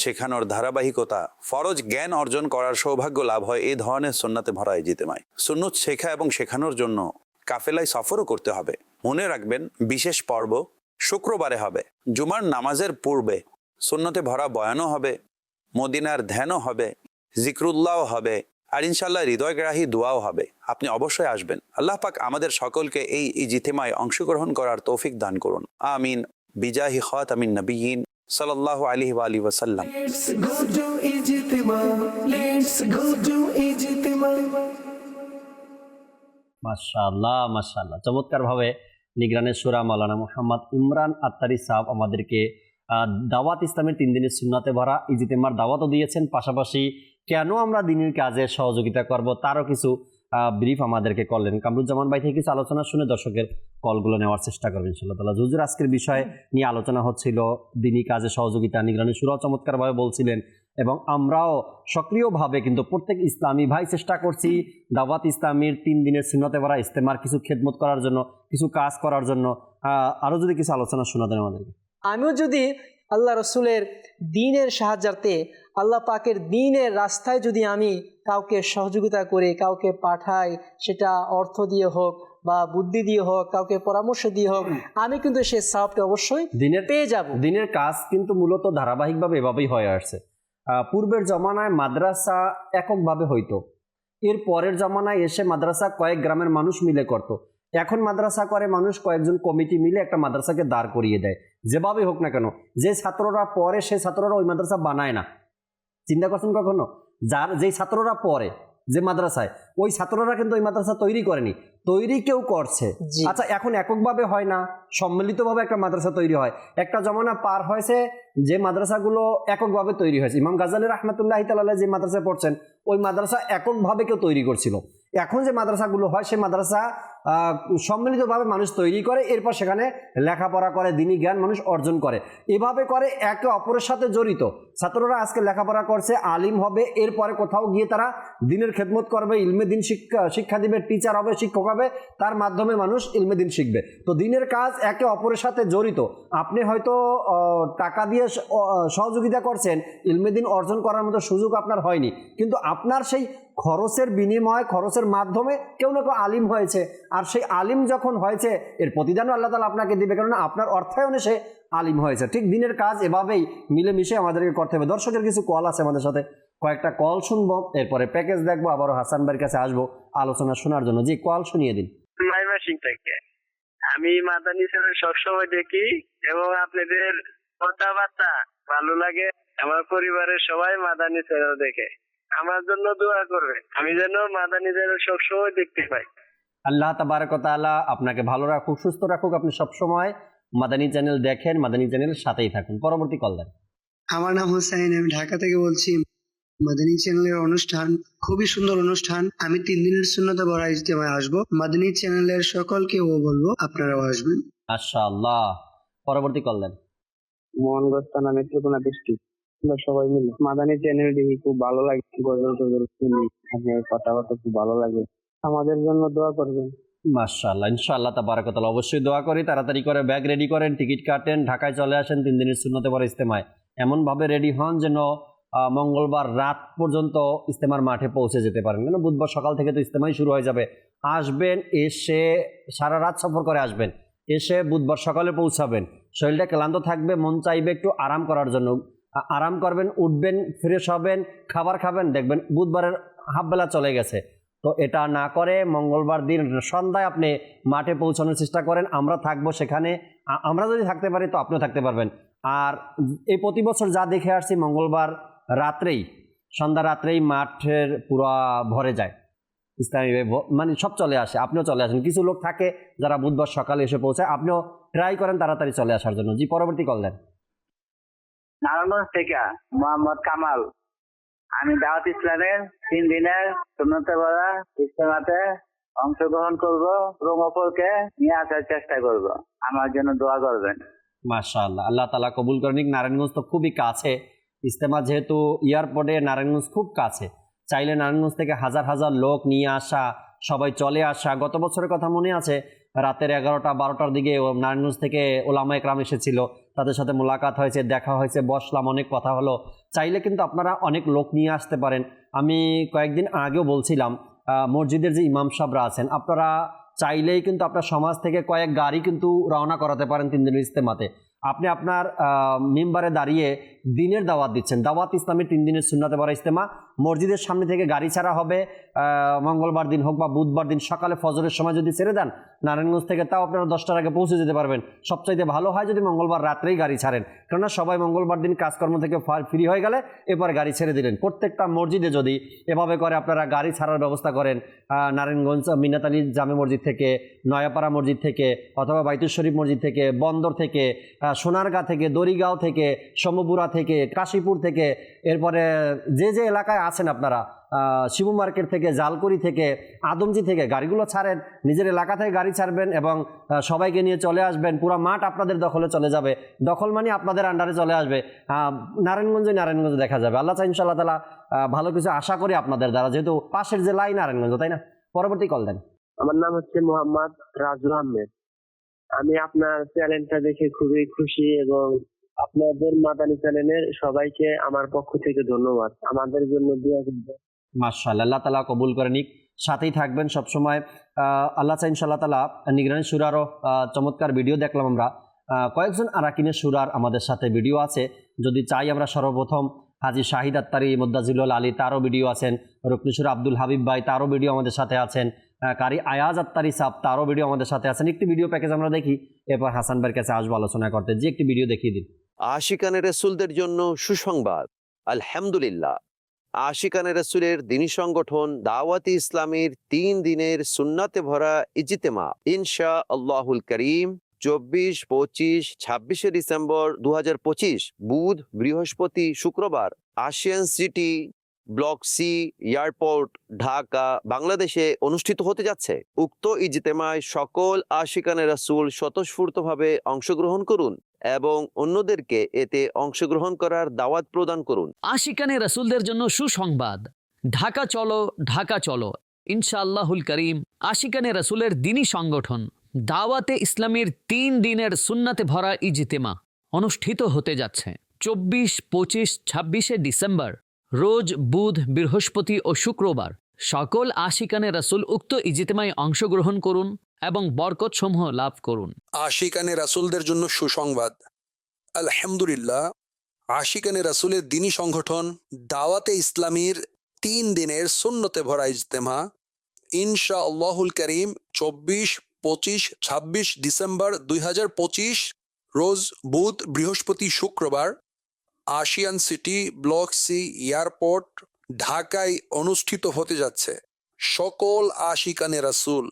শেখানোর ধারাবাহিকতা, ফরজ জ্ঞান অর্জন করার সৌভাগ্য লাভ হয় এই ধরনের সুন্নতে ভরা ইজতেমায়। সুন্নত শেখা এবং শেখানোর জন্য কাফেলায় সফরও করতে হবে। মনে রাখবেন, বিশেষ পর্ব শুক্রবারে হবে। জুমার নামাজের পূর্বে সুন্নতে ভরা বয়ানও হবে, মদিনার ধ্যানও হবে, জিকরুল্লাহও হবে, আর ইনশাল্লাহ হৃদয়গ্রাহী দোয়াও হবে। আপনি অবশ্যই আসবেন। আল্লাহ পাক আমাদের সকলকে এই ইজতেমায় অংশগ্রহণ করার তৌফিক দান করুন। আমিন। বিজাহি খাতামিন নবিয়্যিন সাল্লাল্লাহু আলাইহি ওয়া আলিহি ওয়াসাল্লাম। Let's go to Ijtema let's go to Ijtema. মাশাআল্লাহ, মাশাআল্লাহ, চমৎকারভাবে নিগরানের সূরা মাওলানা মুহাম্মদ ইমরান আত্তারি সাহেব আমাদেরকে দাওয়াত ইসলামের 3 দিনের সুন্নাতে ভরা ইজতেমার দাওয়াতও দিয়েছেন। পাশাপাশি কেন আমরা দিনের কাজে সহযোগিতা করব তারও কিছু ব্রিফ আমাদেরকে করলেন। কামরুজ্জামান ভাই থেকে কিছু আলোচনা শুনে দর্শকের কলগুলো নেওয়ার চেষ্টা করবেন ইনশাআল্লাহ তাআলা। হুজুর, আজকের বিষয় নিয়ে আলোচনা হচ্ছিল দিনী কাজে সহযোগিতা। নিগরানি সূরা চমৎকারভাবে বলছিলেন এবং আমরাও সক্রিয়ভাবে কিন্তু প্রত্যেক ইসলামী ভাই চেষ্টা করছি দাওয়াত ইসলামীর 3 দিনের সুন্নতে ভরা ইজতেমার কিছু খেদমত করার জন্য, কিছু কাজ করার জন্য। আরও যদি কিছু আলোচনা শোনাতেন আমাদেরকে। আমিও যদি আল্লাহ রসুলের দিনের সাহায্যার্থে, আল্লাহ পাকের দিনের রাস্তায় যদি আমি কাউকে সহযোগিতা করে কাউকে পাঠাই, সেটা অর্থ দিয়ে হোক বা বুদ্ধি দিয়ে হোক, কাউকে পরামর্শ দিয়ে হোক, আমি কিন্তু সে সওয়াবটা অবশ্যই পেয়ে যাব। দিনের কাজ কিন্তু মূলত ধারাবাহিকভাবে এভাবেই হয়ে আসছে। পূর্বের জমানায় মাদ্রাসা এককভাবে হইতো, এর পরের জমানায় এসে মাদ্রাসা কয়েক গ্রামের মানুষ মিলে করত। এখন মাদ্রাসা করে মানুষ কয়েকজন কমিটি মিলে একটা মাদ্রাসাকে দাঁড় করিয়ে দেয়। যেভাবে হোক না কেন, যে ছাত্ররা পড়ে সে ছাত্ররা ওই মাদ্রাসা বানায় না। চিন্তা করছেন কখনো? যেই ছাত্ররা পড়ে যে মাদ্রাসায়, ওই ছাত্ররা কিন্তু ওই মাদ্রাসা তৈরি করেনি, তৈরি কেউ করছে। আচ্ছা, এখন এককভাবে হয় না, সম্মিলিতভাবে একটা মাদ্রাসা তৈরি হয়। একটা জমানা পার হয়েছে যে মাদ্রাসাগুলো এককভাবে তৈরি হয়েছে। ইমাম গাজ্জালী রাহমাতুল্লাহি তাআলা যে মাদ্রাসায় পড়ছেন, ওই মাদ্রাসা এককভাবে কেউ তৈরি করছিল। এখন যে মাদ্রাসাগুলো হয় সে মাদ্রাসা সম্মিলিতভাবে মানুষ তৈরি করে, এরপর সেখানে লেখাপড়া করে, দিনী জ্ঞান মানুষ অর্জন করে। এভাবে করে একে অপরের সাথে জড়িত। ছাত্ররা আজকে লেখাপড়া করছে, আলিম হবে, এরপরে কোথাও গিয়ে তারা দিনের খেদমত করবে, ইলমে দিন শিক্ষা দিবে, টিচার হবে, শিক্ষক হবে, তার মাধ্যমে মানুষ ইলমে দিন শিখবে। তো দিনের কাজ একে অপরের সাথে জড়িত। আপনি হয়তো টাকা দিয়ে সহযোগিতা করছেন, ইলমে দিন অর্জন করার মতো সুযোগ আপনার হয়নি, কিন্তু আপনার সেই খরচের বিনিময়ে, খরচের মাধ্যমে কেউ না কেউ আলিম হয়েছে, আর সেই আলিম যখন হয়েছে এর প্রতিদানও আল্লাহ তাআলা আপনাকে দিবে, কেননা আপনার অর্থায়নে সে আলিম হয়েছে। ঠিক দিনের কাজ এভাবেই মিলেমিশে আমাদেরকে করতে হবে। দর্শকের কিছু কল আছে আমাদের সাথে, কয়েকটা কল শুনবো, এরপরে প্যাকেজ দেখবো, আবারও হাসান ভাইয়ের কাছে আসবো আলোচনা শোনার জন্য। জি, কল শুনিয়ে দিন। আমি মাদানী চ্যানেল সবসময় দেখি এবং আপনাদের কথাবার্তা ভালো লাগে। আমার পরিবারের সবাই মাদানী চ্যানেল দেখে, আমার জন্য দোয়া করবে, আমি যেন মাদানী চ্যানেল সবসময় দেখতে পাই। আল্লাহ তাবারক ওয়া তাআলা আপনাকে ভালো রাখুক, সুস্থ রাখুক। আপনি সবসময় মাদানী চ্যানেল দেখেন, মাদানী চ্যানেলের সাথেই থাকুন। পরবর্তী কল দেন। আমার নাম হোসেন, আমি ঢাকা থেকে বলছি। মাদানী চ্যানেলের অনুষ্ঠান খুবই সুন্দর অনুষ্ঠান। আমি 3 দিনের সুন্নতে ভরা ইজতেমায় আসবো। মাদানী চ্যানেলের সকলকে বলবো আপনারাও আসবেন। মাশাআল্লাহ। পরবর্তী কল দেন। মোহনগঞ্জ থানা নেত্রকোনা ডিস্ট্রিক্ট। আমরা সবাই মিলে মাদানী চ্যানেল দেখি, খুব ভালো লাগে, আপনার কথাবার্তা খুব ভালো লাগে। আমাদের জন্য দোয়া করবেন। মাশাআল্লাহ, ইনশাআল্লাহ তাবারক ওয়া তাআলা, অবশ্যই দোয়া করি। তাড়াতাড়ি করে ব্যাগ রেডি করেন, টিকিট কাটেন, ঢাকায় চলে আসেন 3 দিনের সুন্নতে ভরা ইজতেমায়। এমনভাবে রেডি হন যেন মঙ্গলবার রাত পর্যন্ত ইজতেমার মাঠে পৌঁছে যেতে পারেন, কেন বুধবার সকাল থেকে তো ইজতেমাই শুরু হয়ে যাবে। আসবেন, এসে সারা রাত সফর করে আসবেন, এসে বুধবার সকালে পৌঁছাবেন। শরীরটা ক্লান্ত থাকবে, মন চাইবে একটু আরাম করার জন্য, আরাম করবেন, উঠবেন, ফ্রেশ হবেন, খাবার খাবেন, দেখবেন বুধবারের হাফবেলা চলে গেছে। তো এটা না করে মঙ্গলবার দিন সন্ধ্যায় আপনি মাঠে পৌঁছানোর চেষ্টা করেন। আমরা থাকবো সেখানে, আমরা যদি থাকতে পারি তো আপনিও থাকতে পারবেন। আর এই প্রতি বছর যা দেখে আসছি, মঙ্গলবার রাত্রেই, সন্ধ্যা রাত্রেই মাঠের পুরা ভরে যায়, ইসলামী মানে সব চলে আসে। আপনিও চলে আসেন। কিছু লোক থাকে যারা বুধবার সকালে এসে পৌঁছায়, আপনিও ট্রাই করেন তাড়াতাড়ি চলে আসার জন্য। জি, পরবর্তী কল দেন। নারায়ণগঞ্জ থেকে মোহাম্মদ কামাল। আমি দাওয়াত ইসলামের 3 দিনের সুন্নতে ভরা ইজতেমাতে অংশগ্রহণ করব, রোমফলকে নিয়ে আসার চেষ্টা করব। আমার জন্য দোয়া করবেন। মাশাআল্লাহ, আল্লাহ তাআলা কবুল করে নিক। নারায়ণগঞ্জ তো খুবই কাছে, ইজতেমা যেহেতু এয়ারপোর্টে, নারায়ণগঞ্জ খুব কাছে। চাইলে নারায়ণগঞ্জ থেকে হাজার হাজার লোক নিয়ে আসা, সবাই চলে আসা। গত বছরের কথা মনে আছে, রাতের 11টা-12টার দিকে নারায়ণগঞ্জ থেকে ওলামা একরাম এসেছিল, তাদের সাথে মোলাকাত হয়েছে, দেখা হয়েছে, বসলাম, অনেক কথা হলো। চাইলে কিন্তু আপনারা অনেক লোক নিয়ে আসতে পারেন। আমি কয়েকদিন আগেও বলছিলাম, মসজিদের যে ইমাম সাহেবরা আছেন, আপনারা চাইলেই কিন্তু আপনার সমাজ থেকে কয়েক গাড়ি কিন্তু রওনা করাতে পারেন 3 দিনের ইজতেমাতে। আপনি আপনার মিম্বারে দাঁড়িয়ে দিনের দাওয়াত দিচ্ছেন। দাওয়াত ইসলামের 3 দিনের সুন্নাতে ভরা ইজতেমা, মসজিদের সামনে থেকে গাড়ি ছাড়া হবে। মঙ্গলবার দিন হোক বা বুধবার দিন সকালে ফজরের সময় যদি ছেড়ে দেন নারায়ণগঞ্জ থেকে, তাও আপনারা 10টার আগে পৌঁছে যেতে পারবেন। সবচাইতে ভালো হয় যদি মঙ্গলবার রাত্রেই গাড়ি ছাড়েন, কেননা সবাই মঙ্গলবার দিন কাজকর্ম থেকে ফ্রি হয়ে গেলে এরপরে গাড়ি ছেড়ে দিলেন। প্রত্যেকটা মসজিদে যদি এভাবে করে আপনারা গাড়ি ছাড়ার ব্যবস্থা করেন, নারায়ণগঞ্জ মিনাত আলী জামে মসজিদ থেকে, নয়াপাড়া মসজিদ থেকে, অথবা বাইতুল শরীফ মসজিদ থেকে, বন্দর থেকে, সোনারগাঁ থেকে, দড়িগাঁও থেকে, সমপুরা থেকে, কাশীপুর থেকে, এরপরে যে যে এলাকায় আছেন আপনারা, শিবু মার্কেট থেকে, জালকুড়ি থেকে, আদমজি থেকে গাড়িগুলো ছাড়েন। নিজের এলাকা থেকে গাড়ি ছাড়বেন এবং সবাইকে নিয়ে চলে আসবেন। পুরো মাঠ আপনাদের দখলে চলে যাবে। দখল মানে আপনাদের আন্ডারে চলে আসবে। নারায়ণগঞ্জে দেখা যাবে। আল্লাহ চাই ইনশাআল্লাহ তাআলা ভালো কিছু আশা করি আপনাদের দ্বারা, যেহেতু পাশের জেলায় নারায়ণগঞ্জ, তাই না? পরবর্তী কল দেন। আমার নাম হচ্ছে মোহাম্মদ রাজুল আহমেদ। আমি আপনার চ্যানেলটা দেখে খুবই খুশি এবং আপনাদের মাদানী চ্যানেলের সবাইকে আমার পক্ষ থেকে ধন্যবাদ। আমাদের জন্য দোয়া করবেন। মাশাআল্লাহ, আল্লাহ তাআলা কবুল করে নিক। সাথেই থাকবেন সবসময়। আল্লাহ চাই ইনশাআল্লাহ তাআলা। নিগরানি সূরারও চমৎকার ভিডিও দেখলাম আমরা। কয়েকজন আরাকিনের সূরার আমাদের সাথে ভিডিও আছে। যদি চাই আমরা সর্বপ্রথম হাজী শাহিদ আত্তারি মুদ্দাজিলুল আলী, তারও ভিডিও আছেন। রুকনিসুর আব্দুল হাবিব ভাই, তারও ভিডিও আমাদের সাথে আছেন। কারি আয়াজ আত্তারি সাহেব, তারও ভিডিও আমাদের সাথে আছেন। একটি ভিডিও প্যাকেজ আমরা দেখি, এরপর হাসান ভাইয়ের কাছে আসবো আলোচনা করতে। যে একটি ভিডিও দেখিয়ে দিন। আশিকানে রাসূলদের জন্য সুসংবাদ। আলহামদুলিল্লাহ, আশিকানে রাসূলের দ্বীনি সংগঠন দাওয়াতে ইসলামের 3 দিনের সুন্নাতে ভরা ইজতেমা ইনশাআল্লাহুল করিম 24, 25, 26 ডিসেম্বর 2025 বুধ, বৃহস্পতি, শুক্রবার Ashiyan City block C, airport, Dhaka, বাংলাদেশে অনুষ্ঠিত হতে যাচ্ছে। উক্ত ইজতেমায় সকল আশিকানে রাসূল স্বতঃস্ফূর্তভাবে অংশগ্রহণ করুন এবং অন্যদেরকে এতে অংশগ্রহণ করার দাওয়াত প্রদান করুন। আশিকানে রাসূলদের জন্য সুসংবাদ। ঢাকা চলো, ঢাকা চলো ইনশাআল্লাহুল করিম আশিকানে রাসূলের দ্বীনি সংগঠন দাওয়াতে ইসলামের 3 দিনের সুন্নাতে ভরা ইজতেমা অনুষ্ঠিত হতে যাচ্ছে 24, 25, 26 ডিসেম্বর রোজ বুধ, বৃহস্পতি ও শুক্রবার। সকল আশিকানে রাসূল উক্ত ইজতেমায় অংশগ্রহণ করুন এবং বরকত সমূহ লাভ করুন। আশিকানে রাসূলদের জন্য সুসংবাদ। আলহামদুলিল্লাহ, আশিকানে রাসূলের দ্বীনি সংগঠন দাওয়াতে ইসলামীর 3 দিনের সুন্নতে ভরা ইজতেমা ইনশাআল্লাহুল করিম 24, 25, 26 ডিসেম্বর 2025 রোজ বুধ, বৃহস্পতি, শুক্রবার Ashiyan City block C, airport, ঢাকায় অনুষ্ঠিত হতে যাচ্ছে। সকল আশিকানে রাসূল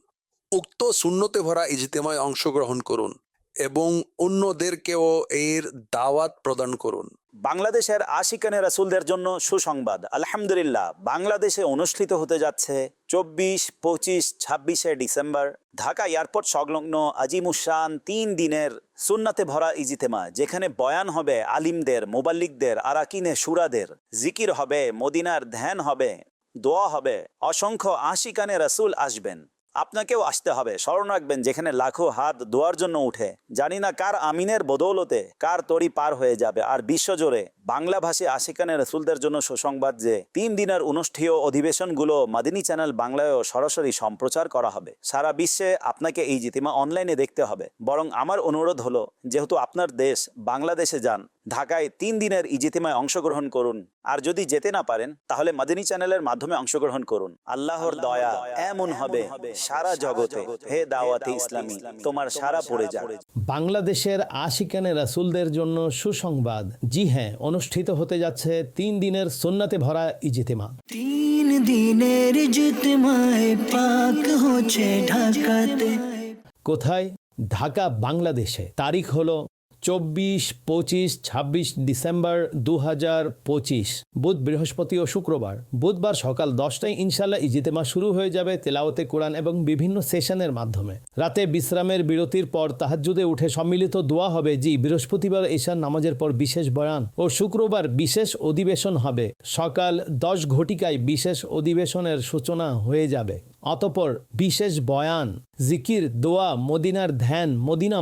উক্ত সুন্নতে ভরা ইজতেমায় অংশগ্রহণ করুন এবং অন্যদেরকেও এর দাওয়াত প্রদান করুন। বাংলাদেশের আশিকানে রাসূলদের জন্য সুসংবাদ। আলহামদুলিল্লাহ, বাংলাদেশে অনুষ্ঠিত হতে যাচ্ছে 24, 25, 26 ডিসেম্বর ঢাকা এয়ারপোর্ট সংলগ্ন আজিমুশান 3 দিনের সুন্নাতে ভরা ইজতেমা, যেখানে বয়ান হবে আলিমদের, মুবাল্লিগদের, আরাকিনে শুরাদের, জিকির হবে, মদিনার ধ্যান হবে, দোয়া হবে। অসংখ্য আশিকানে রাসূল আসবেন। আপনাকেও আসতে হবে। স্মরণ রাখবেন, যেখানে লাখো হাত দোয়ার জন্য উঠে, জানি না কার আমিনের বদৌলতে কার তরি পার হয়ে যাবে। আর বিশ্বজুড়ে বাংলাভাষী আশিকানে রসুলদের জন্য সুসংবাদ যে 3 দিনের অনুষ্ঠেয় অধিবেশনগুলো মাদিনী চ্যানেল বাংলায়ও সরাসরি সম্প্রচার করা হবে। সারা বিশ্বে আপনাকে এই ইজতিমা অনলাইনে দেখতে হবে। বরং আমার অনুরোধ হলো, যেহেতু আপনার দেশ বাংলাদেশে যান, ঢাকায় 3 দিনের ইজতিমায় অংশগ্রহণ করুন। আর যদি যেতে না পারেন তাহলে মাদিনী চ্যানেলের মাধ্যমে অংশগ্রহণ করুন। আল্লাহর দয়া এমন হবে সারা জগতে, হে দাওয়াতে ইসলামী, তোমার সারা পড়ে যাবে। বাংলাদেশের আশিকানে রাসূলদের জন্য সুসংবাদ। জি হ্যাঁ, অনুষ্ঠিত হতে যাচ্ছে 3 দিনের সুন্নাতে ভরা ইজতিমা। 3 দিনের ইজতিমায়ে পাক হচ্ছে ঢাকাতে। কোথায়? ঢাকা, বাংলাদেশে। তারিখ হলো 24, 25, 26 ডিসেম্বর 2025, বুধ, বৃহস্পতি ও শুক্রবার। বুধবার সকাল 10টায় ইনশাল্লাহ ইজতিমা শুরু হয়ে যাবে তেলাওয়াতে কোরআন এবং বিভিন্ন সেশনের মাধ্যমে। রাতে বিশ্রামের বিরতির পর তাহাজ্জুদে উঠে সম্মিলিত দোয়া হবে। জি, বৃহস্পতিবার ঈশার নামাজের পর বিশেষ বয়ান ও শুক্রবার বিশেষ অধিবেশন হবে। সকাল 10 ঘটিকায় বিশেষ অধিবেশনের সূচনা হয়ে যাবে। অতঃপর বিশেষ বয়ান, জিকির, দোয়া, মদিনার ধ্যান,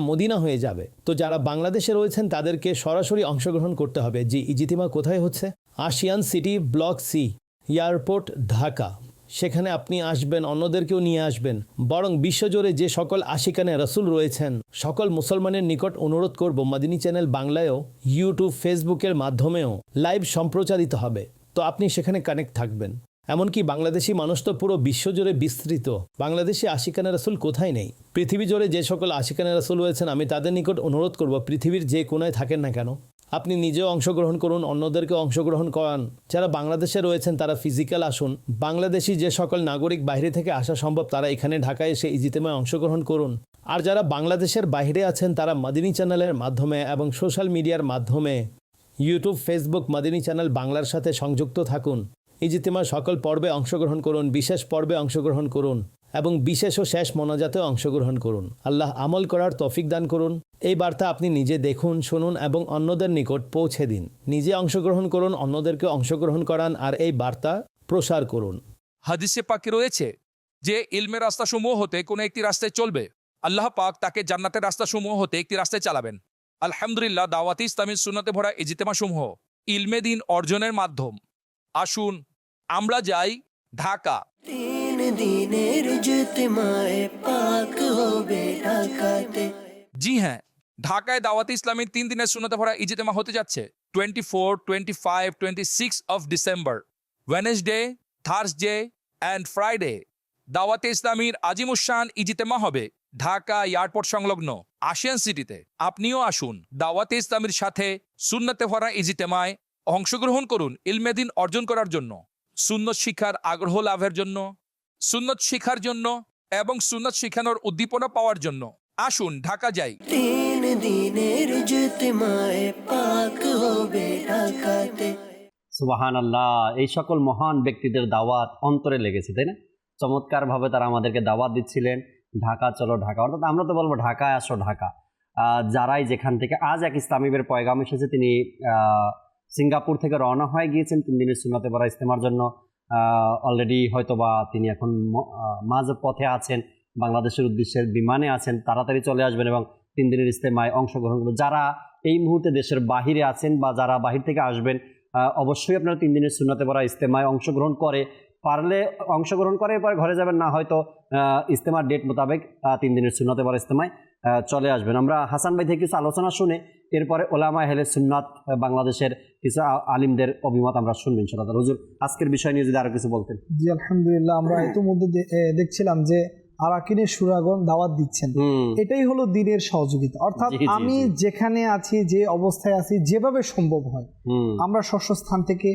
মদিনা হয়ে যাবে। তো যারা বাংলাদেশে রয়েছেন তাদেরকে সরাসরি অংশগ্রহণ করতে হবে। জি, ইজতিমা কোথায় হচ্ছে? Ashiyan City, block C, airport, Dhaka. সেখানে আপনি আসবেন, অন্যদেরকেও নিয়ে আসবেন। বরং বিশ্বজুড়ে যে সকল আশিকানে রাসূল রয়েছেন সকল মুসলমানের নিকট অনুরোধ করব, মাদিনী চ্যানেল বাংলায়ও ইউটিউব, ফেসবুকের মাধ্যমেও লাইভ সম্প্রচারিত হবে। তো আপনি সেখানে কানেক্ট থাকবেন। এমনকি বাংলাদেশি মানুষ তো পুরো বিশ্বজুড়ে বিস্তৃত। বাংলাদেশি আশিকানে রাসূল কোথায় নেই? পৃথিবী জুড়ে যে সকল আশিকানে রাসূল রয়েছেন আমি তাদের নিকট অনুরোধ করব, পৃথিবীর যে কোনায় থাকেন না কেন, আপনি নিজেও অংশগ্রহণ করুন, অন্যদেরকে অংশগ্রহণ করান। যারা বাংলাদেশে রয়েছেন তারা ফিজিক্যাল আসুন। বাংলাদেশি যে সকল নাগরিক বাইরে থেকে আসা সম্ভব তারা এখানে ঢাকায় এসে ইজতিমায় অংশগ্রহণ করুন। আর যারা বাংলাদেশের বাইরে আছেন তারা মাদিনী চ্যানেলের মাধ্যমে এবং সোশ্যাল মিডিয়ার মাধ্যমে ইউটিউব, ফেসবুক, মাদিনী চ্যানেল বাংলার সাথে সংযুক্ত থাকুন। ইজতিমার সকল পর্বে অংশগ্রহণ করুন, বিশেষ পর্বে অংশগ্রহণ করুন এবং বিশেষ ও শেষ মোনাজাতেও অংশগ্রহণ করুন। আল্লাহ আমল করার তৌফিক দান করুন। এই বার্তা আপনি নিজে দেখুন, শুনুন এবং অন্যদের নিকট পৌঁছে দিন। নিজে অংশগ্রহণ করুন, অন্যদেরকে অংশগ্রহণ করান আর এই বার্তা প্রসার করুন। হাদিসে পাকে রয়েছে যে ইলমের রাস্তাসমূহ হতে কোনো একটি রাস্তায় চলবে, আল্লাহ পাক তাকে জান্নাতের রাস্তাসমূহ হতে একটি রাস্তায় চালাবেন। আলহামদুলিল্লাহ, দাওয়াতে ইসলামীর সুন্নতে ভরা ইজতিমাসমূহ ইলমে দ্বীন অর্জনের মাধ্যম। আসুন আমরা যাই ঢাকা। 3 দিনের ইজতিমায়ে পাক হবে ঢাকাতে। জি হ্যাঁ, ঢাকায় দাওয়াতে ইসলামীর 3 দিনের সুন্নতে ভরা ইজতিমা হতে যাচ্ছে 24, 25, 26 of December, Wednesday, Thursday and Friday. দাওয়াতে ইসলামীর আজিমুশান ইজতিমা হবে ঢাকা এয়ারপোর্ট সংলগ্ন আশিয়ান সিটিতে। আপনিও আসুন, দাওয়াতে ইসলামীর সাথে সুন্নতে ভরা ইজতিমায় অংশগ্রহণ করুন ইলমে দ্বীন অর্জন করার জন্য, সুন্নত শিক্ষার আগ্রহ লাভের জন্য, সুন্নত শিখার জন্য এবং সুন্নত শিখানোর উদ্দীপনা পাওয়ার জন্য। আসুন ঢাকা যাই। 3 দিনের ইজতিমায়ে পাক হবে ঢাকাতে। সুবহানাল্লাহ, এই সকল মহান ব্যক্তিদের দাওয়াত অন্তরে লেগেছে, তাই না? চমৎকারভাবে তারা আমাদেরকে দাওয়াত দিচ্ছিলেন, ঢাকা চলো ঢাকা। অর্থাৎ আমরা তো বলবো ঢাকায় আসো ঢাকা। যারাই যেখান থেকে আজ এক ইসলামীদের পয়গাম এসেছে, তিনি সিঙ্গাপুর থেকে রওনা হয়ে গিয়েছেন 3 দিনের সুন্নতে ভরা ইজতিমার জন্য। অলরেডি হয়তোবা তিনি এখন মাঝ পথে আছেন, বাংলাদেশের উদ্দেশ্যে বিমানে আছেন, তাড়াতাড়ি চলে আসবেন এবং 3 দিনের ইজতিমায় অংশগ্রহণ করবেন। যারা এই মুহূর্তে দেশের বাহিরে আছেন বা যারা বাহির থেকে আসবেন, অবশ্যই আপনারা 3 দিনের সুন্নতে ভরা ইজতিমায় অংশগ্রহণ করে, পারলে অংশগ্রহণ করে এরপর ঘরে যাবেন, না হয়তো ইজতিমার ডেট মোতাবেক 3 দিনের সুন্নতে ভরা ইজতিমায় চলে আসবেন। আমরা হাসান ভাই থেকে কিছু আলোচনা শুনে এরপরে ওলামা আহলে সুন্নাত বাংলাদেশের কিছু আলিমদের অভিমত আমরা শুনবো ইনশাআল্লাহ। হুজুর, আজকের বিষয় নিয়ে যদি আরো কিছু বলতেন। জি আলহামদুলিল্লাহ, আমরা ইতিমধ্যে দেখছিলাম যে আরাকিনের সুরাগণ দাওয়াত দিচ্ছেন। এটাই হলো দ্বীনের সহযোগিতা। অর্থাৎ আমি যেখানে আছি, যে অবস্থায় আছি, যেভাবে সম্ভব হয় আমরা স্থান থেকে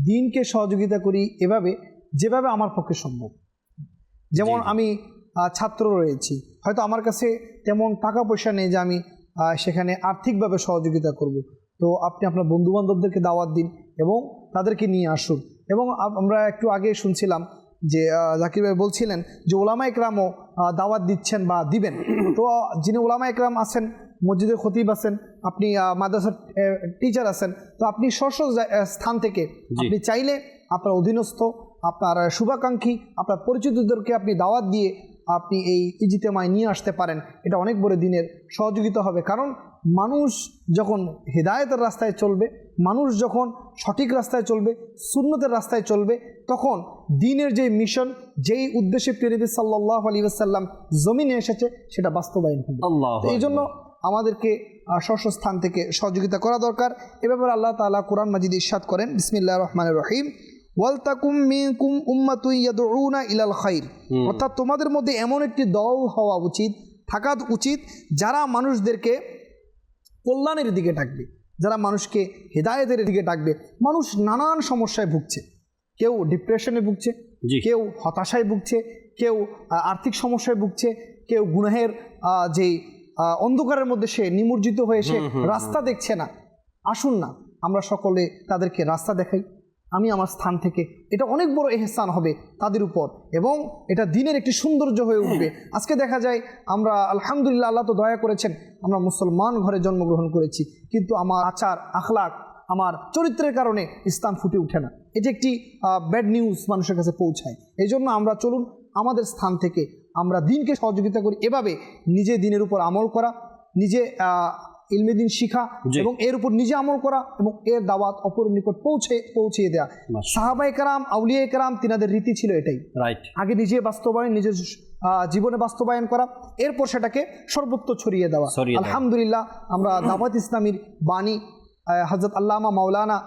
দ্বীনকে সহযোগিতা করি এভাবে, যেভাবে আমার পক্ষে সম্ভব। যেমন আমি ছাত্র রয়েছি, হয়তো আমার কাছে তেমন টাকা পয়সা নেই যে আমি সেখানে আর্থিকভাবে সহযোগিতা করব। তো আপনি আপনার বন্ধুবান্ধবদেরকে দাওয়াত দিন এবং তাদেরকে নিয়ে আসুন। এবং আমরা একটু আগে শুনছিলাম যে জাকির ভাই বলছিলেন যে ওলামা একরামও দাওয়াত দিচ্ছেন বা দিবেন। তো যিনি ওলামা একরাম আছেন, মসজিদের খতিব আছেন, আপনি মাদ্রাসার টিচার আছেন, তো আপনি স্থান থেকে আপনি চাইলে আপনার অধীনস্থ, আপনার শুভাকাঙ্ক্ষী, আপনার পরিচিতদেরকে আপনি দাওয়াত দিয়ে আপনি এই ইজতেমায় নিয়ে আসতে পারেন, এটা অনেক বড় দিনের সহযোগিতা হবে। কারণ মানুষ যখন হেদায়েতের রাস্তায় চলবে, মানুষ যখন সঠিক রাস্তায় চলবে, সুন্নতের রাস্তায় চলবে, তখন দ্বীনের যে মিশন, যেই উদ্দেশ্যে প্রিয় নবী সাল্লাল্লাহু আলাইহি ওয়াসাল্লাম জমিনে এসেছে, সেটা বাস্তবায়ন হবে। তো এই জন্য আমাদেরকে স্ব স্থান থেকে সহযোগিতা করা দরকার। এ ব্যাপারে আল্লাহ তাআলা কোরআন মাজিদ ইরশাদ করেন, বিসমিল্লাহির রহমানির রহিম, ওয়ালতাকুম মিনকুম উম্মাতুন ইয়াদউনা ইলাল খাইর, অর্থাৎ তোমাদের মধ্যে এমন একটি দল হওয়া উচিত, থাকা উচিত, যারা মানুষদেরকে কল্যাণের দিকে ডাকবে, যারা মানুষকে হেদায়েতের দিকে ডাকবে। মানুষ নানান সমস্যায় ভুগছে, কেউ ডিপ্রেশনে ভুগছে, কেউ হতাশায় ভুগছে, কেউ আর্থিক সমস্যায় ভুগছে, কেউ গুনাহের যেই অন্ধকারের মধ্যে সে নিমজ্জিত হয়ে সে রাস্তা দেখছে না। আসুন না আমরা সকলে তাদেরকে রাস্তা দেখাই, আমি আমার স্থান থেকে। এটা অনেক বড় ইহসান হবে তাদের উপর, এবং এটা দিনের একটি সৌন্দর্য হয়ে উঠবে। আজকে দেখা যায় আমরা আলহামদুলিল্লাহ, আল্লাহ তো দয়া করেছেন, আমরা মুসলমান ঘরে জন্মগ্রহণ করেছি, কিন্তু আমার আচার আখলাক, আমার চরিত্রের কারণে ইসলাম ফুটে ওঠে না। এটি একটি ব্যাড নিউজ মানুষের কাছে পৌঁছায়। এই জন্য আমরা চলুন আমাদের স্থান থেকে আমরা দিনকে সহযোগিতা করি, এভাবে নিজে দিনের উপর আমল করা, নিজে ইলমে দিন শিখা এবং এর উপর নিজে আমল করা এবং এর দাওয়াত অপরের নিকট পৌঁছিয়ে দেওয়া। সাহাবায়ে কেরাম, আউলিয়ায়ে কেরাম, তিনাদের রীতি ছিল এটাই, আগে নিজে বাস্তবায়ন, নিজের জীবনে বাস্তবায়ন করা, এরপর সেটাকে সর্বত্র ছড়িয়ে দেওয়া। আলহামদুলিল্লাহ আমরা দাওয়াত ইসলামীর বাণী হযরত আল্লামা মাওলানা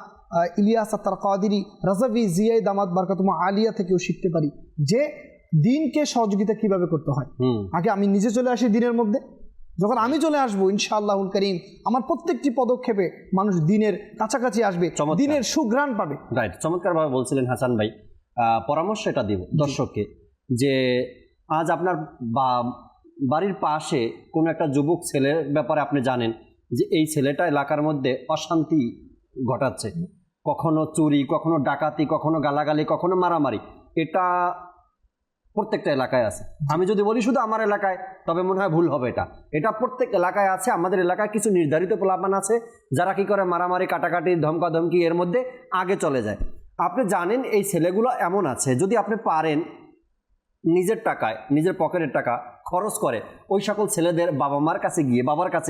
ইলিয়াস আত্তার কাদেরী রাজাভি জিয়াই দামাত বারকাতুহু আলিয়া থেকেও শিখতে পারি যে দিনকে সহযোগিতা কিভাবে করতে হয়। আগে আমি নিজে চলে আসি দিনের মধ্যে, যখন আমি চলে আসবো ইনশাআল্লাহুল করিম আমার প্রত্যেকটি পদক্ষেপে মানুষ দিনের কাছাকাছি আসবে, দিনের সুঘ্রাণ পাবে। রাইট, চমৎকারভাবে বলছিলেন হাসান ভাই। পরামর্শ এটা দিব দর্শককে যে আজ আপনার বাড়ির পাশে কোনো একটা যুবক ছেলের ব্যাপারে আপনি জানেন যে এই ছেলেটা এলাকার মধ্যে অশান্তি ঘটাচ্ছে, কখনো চুরি, কখনো ডাকাতি, কখনো গালাগালি, কখনো মারামারি, এটা প্রত্যেকটা এলাকায় আছে। আমি যদি বলি শুধু আমার এলাকায়, তবে মনে হয় ভুল হবে। এটা প্রত্যেক এলাকায় আছে। আমাদের এলাকায় কিছু নির্ধারিত পোলাপান আছে যারা কি করে মারামারি, কাটাকাটি, ধমকাধমকি এর মধ্যে আগে চলে যায়। আপনি জানেন এই ছেলেগুলো এমন আছে, যদি আপনি পারেন নিজের টাকায়, নিজের পকেটের টাকা খরচ করে ওই সকল ছেলেদের বাবার কাছে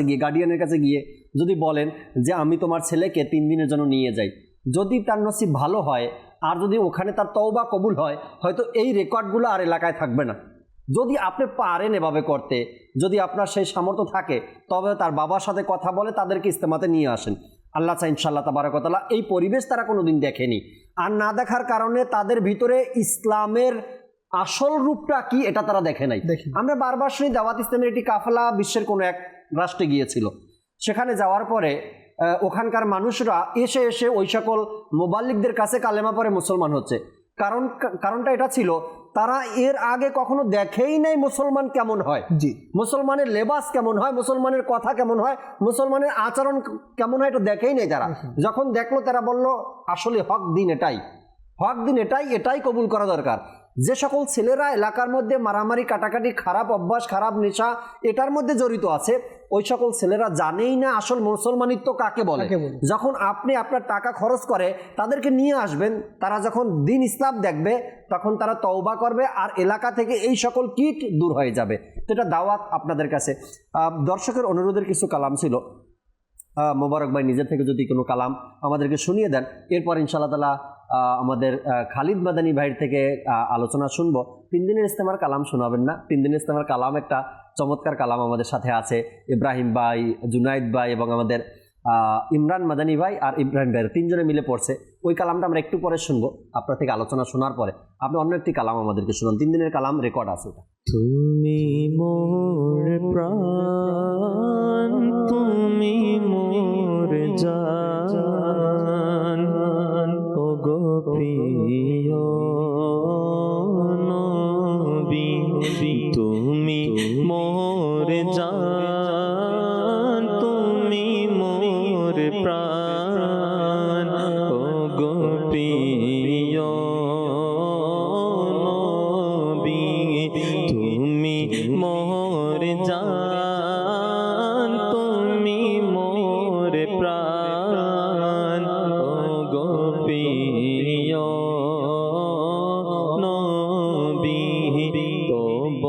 গিয়ে গার্ডিয়ানের কাছে গিয়ে যদি বলেন যে আমি তোমার ছেলেকে 3 দিনের জন্য নিয়ে যাই, যদি তার নসিব ভালো হয় আর যদি ওখানে তার তওবা কবুল হয়, হয়তো এই রেকর্ডগুলো আর এলাকায় থাকবে না। যদি আপনি পারেন এভাবে করতে, যদি আপনার সেই সামর্থ্য থাকে, তবে তার বাবার সাথে কথা বলে তাদেরকে ইস্তেমাতে নিয়ে আসেন। আল্লাহ চাই ইনশাআল্লাহ তাবারাক ওয়া তাআলা এই পরিবেশ তারা কোনোদিন দেখেনি, আর না দেখার কারণে তাদের ভিতরে ইসলামের আসল রূপটা কি এটা তারা দেখে নাই। আমরা বারবার শুনি দাওয়াত ইসলামের একটি কাফেলা বিশ্বের কোনো এক রাষ্ট্রে গিয়েছিল, সেখানে যাওয়ার পরে ওখানকার মানুষরা এসে ওই সকল মুবাল্লিগদের কাছে কালেমা পড়ে মুসলমান হচ্ছে। কারণটা এটা ছিল, তারা এর আগে কখনো দেখেই নাই মুসলমান কেমন হয়, মুসলমানের লেবাস কেমন হয়, মুসলমানের কথা কেমন হয়, মুসলমানের আচরণ কেমন হয়, এটা দেখেই নাই তারা। যখন দেখলো তারা বলল আসলে হক দিন এটাই কবুল করা দরকার। যে সকল ছেলেরা এলাকার মধ্যে মারামারি, কাটাকাটি, খারাপ অভ্যাস, খারাপ নেশা এটার মধ্যে জড়িত আছে, ওই সকল ছেলেরা জানেই না আসল মুসলমানিত্ব কাকে বলে। যখন আপনি আপনার টাকা খরচ করে তাদেরকে নিয়ে আসবেন, তারা যখন দিন ইসলাম দেখবে তখন তারা তওবা করবে আর এলাকা থেকে এই সকল কীট দূর হয়ে যাবে। তো এটা দাওয়াত আপনাদের কাছে। দর্শকের অনুরোধের কিছু কালাম ছিল, মোবারক ভাই নিজের থেকে যদি কোনো কালাম আমাদেরকে শুনিয়ে দেন, এরপর ইনশাআল্লাহ তাআলা আমাদের খালিদ মাদানী ভাইয়ের থেকে আলোচনা শুনবো। 3 দিনের ইস্তেমার কালাম শোনাবেন না, 3 দিনের ইস্তেমার কালাম একটা চমৎকার কালাম আমাদের সাথে আছে, ইব্রাহিম ভাই, জুনাইদ ভাই এবং আমাদের ইমরান মাদানী ভাই আর ইব্রাহিম ভাই 3 জনে মিলে পড়ছে। ওই কালামটা আমরা একটু পরে শুনবো আপনার থেকে আলোচনা শোনার পরে। আপনি অন্য একটি কালাম আমাদেরকে শুনুন, 3 দিনের কালাম রেকর্ড আছে ওটা। তুমি মোর প্রাণ, তুমি মোর জান, ও গো প্রিয় নবী, তুমি মোর জান, তুমি মোর প্রাণ, ও গো প্রিয় নবী, তুমি মোর জান, তুমি মোর প্রাণ, ও গো প্রিয় নবী, তব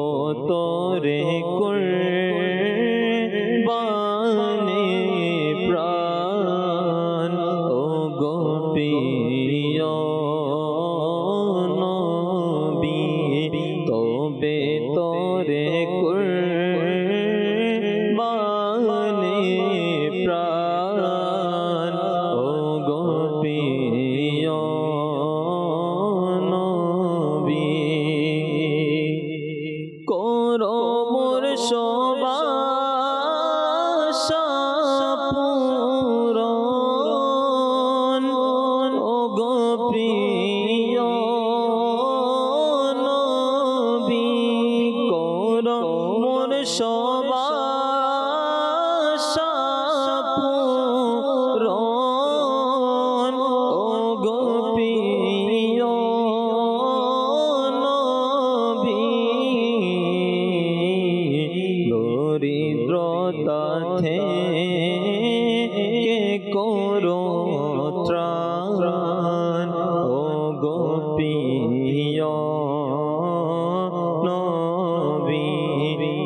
নবী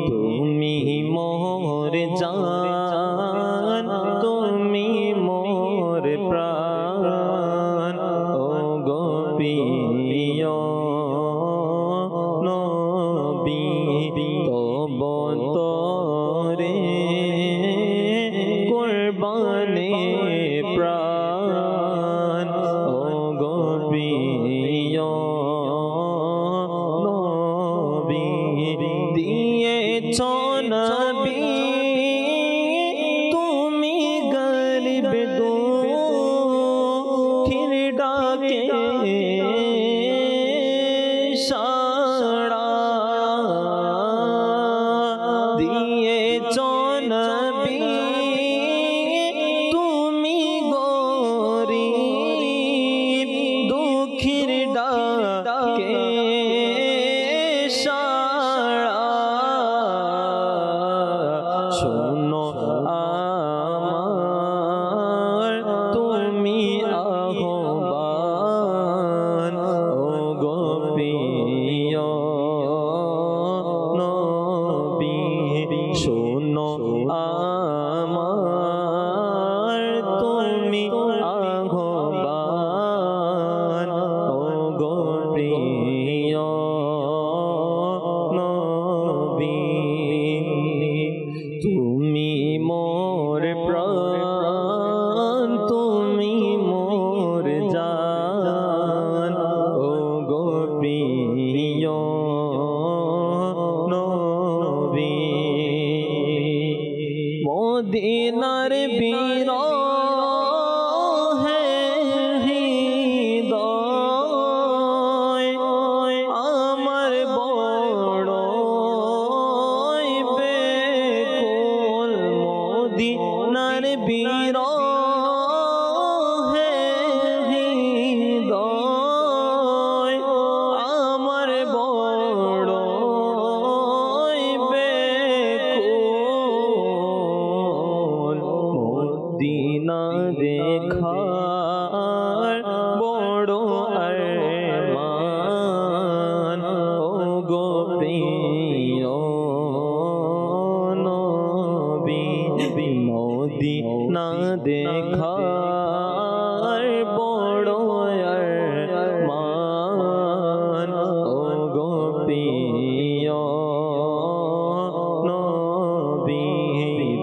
তুমি মোর জান তুমি মোর প্রাণ ও গো প্রিয় নবী তব তরে কুরবানে প্রাণ ও গো প্রিয় নবী দিয়েছ নবী তুমি গরিব দুঃখীর ডাকে সাড়া দিয়েছ নবী তুমি গরিব দুঃখীর ডাকে সাড়া শোনো আমার তুমি আহ্বান ও গো প্রিয় নবী শোনো আমার তুমি আহ্বান ও গো প্রিয় নবী তুমি মোর প্রাণ তুমি মোর জান ও গো প্রিয় নবী মদিনার বিরহে হৃদয় আমার বড় বেকুল মদিনার বিরহে হৃদয় আমার বড় বেকুল মদিনা দেখার বড় আরমান ও গো প্রিয় নবী মদিনা দেখার বড় আরমান ও গো প্রিয় নবী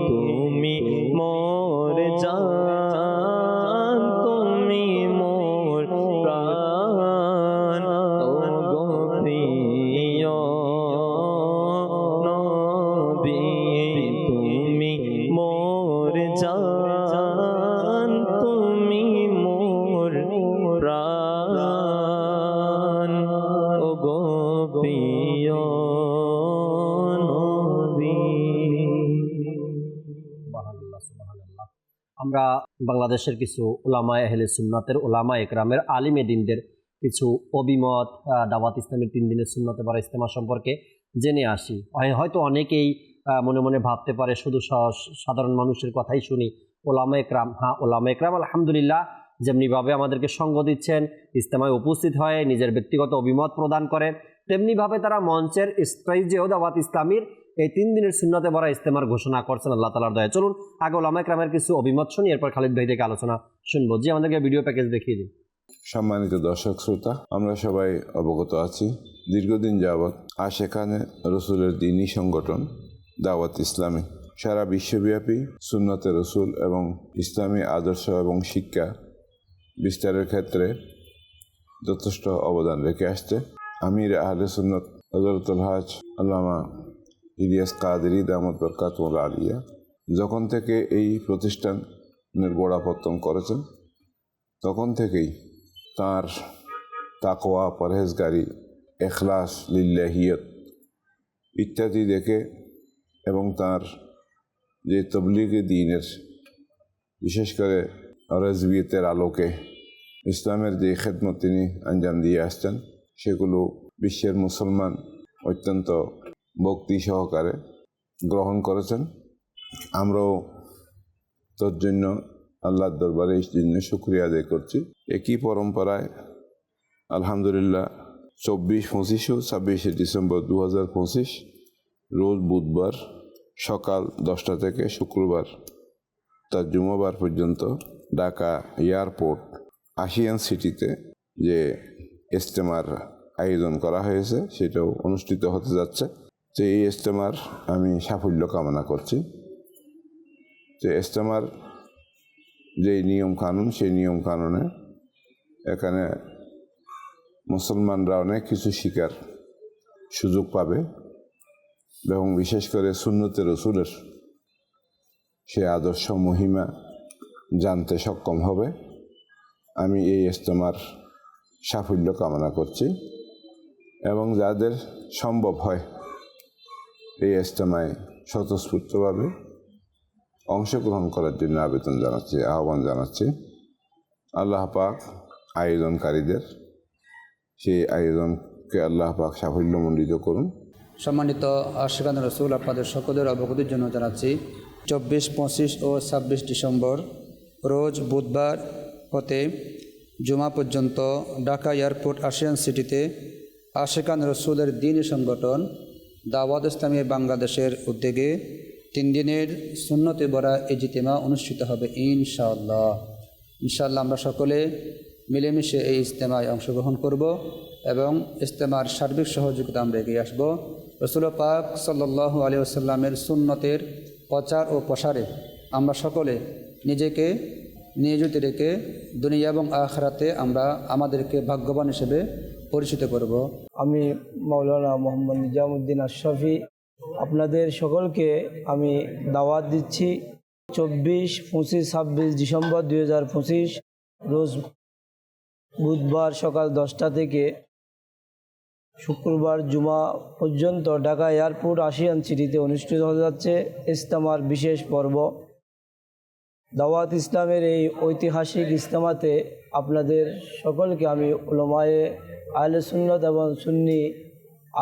তুমি মোর জান তুমি মোর প্রাণ ও গো প্রিয় নবী তুমি মোর জান তুমি মোর প্রাণ ও গো প্রিয় নবী। আমরা বাংলাদেশের কিছু ওলামায়ে আহলে সুন্নাতের ওলামা একরামের আলিমে দিনদের কিছু অভিমত দাওয়াত ইসলামের 3 দিনের সুন্নতে ভরা ইজতেমা সম্পর্কে জেনে আসি। হয়তো অনেকেই মনে মনে ভাবতে পারে শুধু সাধারণ মানুষের কথাই শুনি, ওলামা একরাম, হ্যাঁ ওলামা একরাম আলহামদুলিল্লাহ যেমনিভাবে আমাদেরকে সঙ্গ দিচ্ছেন, ইজতেমায় উপস্থিত হয়ে নিজের ব্যক্তিগত অভিমত প্রদান করে, তেমনিভাবে তারা মঞ্চের স্টেজেও দাওয়াত ইসলামীর এই 3 দিনের সুন্নতে ভরা ইজতেমার ঘোষণা করছেন আল্লাহ তাআলার দয়া। চলুন আগে ওলামা একরামের কিছু অভিমত শুনি, এরপর খালিদ ভাই থেকে আলোচনা শুনবো। জি আমাদেরকে ভিডিও প্যাকেজ দেখিয়ে দিন। সম্মানিত দর্শক শ্রোতা, আমরা সবাই অবগত আছি দীর্ঘদিন যাবৎ আশেখানে রসুলের দ্বীনী সংগঠন দাওয়াত ইসলামী সারা বিশ্বব্যাপী সুন্নতে রসুল এবং ইসলামী আদর্শ এবং শিক্ষা বিস্তারের ক্ষেত্রে যথেষ্ট অবদান রেখে আসছে। আমির আহলে সুন্নত হযরতুল হাজ আল্লামা ইলিয়াস কাদেরী দামত বরকাতুল আলিয়া যখন থেকে এই প্রতিষ্ঠানের গোড়াপত্তন করেছেন তখন থেকেই তার তাকওয়া, পরহেজগারি, এখলাস, লিল্লাহিয়ত ইত্যাদি দেখে এবং তার যে তবলিগে দ্বীনের বিশেষ করে রাজবিয়তের আলোকে ইসলামের যে খেদমত তিনি আঞ্জাম দিয়ে আসছেন সেগুলো বিশ্বের মুসলমান অত্যন্ত ভক্তি সহকারে গ্রহণ করেছেন। আমরাও তোর জন্য আল্লাহর দরবারে এই জন্য শুকরিয়া আদায় করছি। একই পরম্পরায় আলহামদুলিল্লাহ 24, 25 ও 26 ডিসেম্বর 2025 রোজ বুধবার সকাল 10টা থেকে শুক্রবার তার জুমাবার পর্যন্ত ঢাকা এয়ারপোর্ট আশিয়ান সিটিতে যে ইজতেমার আয়োজন করা হয়েছে সেটাও অনুষ্ঠিত হতে যাচ্ছে। তো এই ইজতেমার আমি সাফল্য কামনা করছি। তো ইজতেমার যে নিয়ম কানুন সেই নিয়ম কানুনে এখানে মুসলমানরা অনেক কিছু শিকার সুযোগ পাবে এবং বিশেষ করে সুন্নতে রসুলের সে আদর্শ মহিমা জানতে সক্ষম হবে। আমি এই ইজতেমার সাফল্য কামনা করছি এবং যাদের সম্ভব হয় এই ইজতেমায় স্বতঃস্ফূর্তভাবে অংশগ্রহণ করার জন্য আহ্বান জানাচ্ছি। আল্লাহ পাক আয়োজনকারীদের সেই আয়োজনকে আল্লাহ পাক সাফল্যমণ্ডিত করুন। সম্মানিত আশিকান রসুল, আপনাদের সকলের অবগতির জন্য জানাচ্ছি 24, 25 ও 26 ডিসেম্বর রোজ বুধবার হতে জুমা পর্যন্ত ঢাকা এয়ারপোর্ট আশিয়ান সিটিতে আশিকান রসুলের দ্বীনি সংগঠন দাওয়াত ইসলামী বাংলাদেশের উদ্যোগে 3 দিনের সুন্নতে ভরা ইজতেমা অনুষ্ঠিত হবে ইনশাআল্লাহ। আমরা সকলে মিলেমিশে এই ইজতেমায় অংশগ্রহণ করব এবং ইজতেমার সার্বিক সহযোগিতা আমরা এগিয়ে আসব। রসুল পাক সাল্লাল্লাহু আলাইহি ওয়াসাল্লামের সুন্নতের প্রচার ও প্রসারে আমরা সকলে নিজেকে নিয়োজিত রেখে দুনিয়া এবং আখিরাতে আমরা আমাদেরকে ভাগ্যবান হিসেবে পরিচিত করব। আমি মাওলানা মোহাম্মদ নিজামুদ্দিন আশরাফি আপনাদের সকলকে আমি দাওয়াত দিচ্ছি 24, 25, 26 ডিসেম্বর 2025 রোজ বুধবার সকাল 10টা থেকে শুক্রবার জুমা পর্যন্ত ঢাকা এয়ারপোর্ট আশিয়ান সিটিতে অনুষ্ঠিত হতে যাচ্ছে ইজতেমার বিশেষ পর্ব। দাওয়াত ইসলামের এই ঐতিহাসিক ইজতেমাতে আপনাদের সকলকে আমি উলামায়ে আহলে সুন্নাত এবং সুন্নি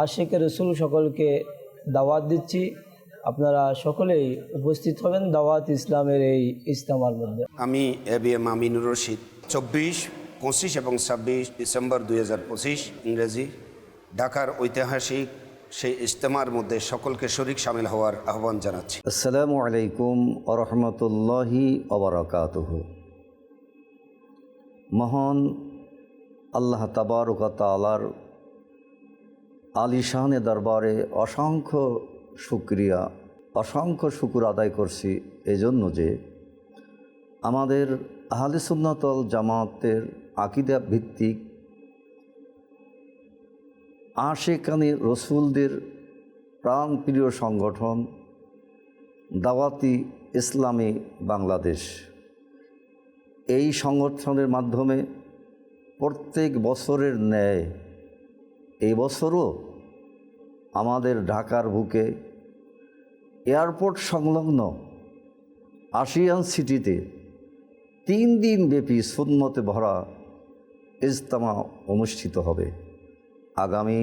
আশিক রসুল সকলকে দাওয়াত দিচ্ছি। আপনারা সকলেই উপস্থিত হবেন দাওয়াত ইসলামের এই ইজতেমার মধ্যে। আমি এবিএম আমিনুর রশিদ 24, 25 এবং 26 ডিসেম্বর 2025 ইংরেজি ঢাকার ঐতিহাসিক সেই ইজতেমার মধ্যে সকলকে শরীক শামিল হওয়ার আহ্বান জানাচ্ছি। আসসালামু আলাইকুম ওয়া রাহমাতুল্লাহি ওয়া বারাকাতুহু। মহান আল্লাহ তাবারক ওয়া তাআলার আলিশানে দরবারে অসংখ্য শুকর আদায় করছি এজন্য যে আমাদের আহলে সুন্নাত ওয়াল জামাতের আকীদা ভিত্তিক আশিকানে রসুলদের প্রাণপ্রিয় সংগঠন দাওয়াতি ইসলামী বাংলাদেশ, এই সংগঠনের মাধ্যমে প্রত্যেক বছরের ন্যায় এই বছরও আমাদের ঢাকার বুকে এয়ারপোর্ট সংলগ্ন আশিয়ান সিটিতে 3 দিন ব্যাপী সুন্নতে ভরা ইজতেমা অনুষ্ঠিত হবে। আগামী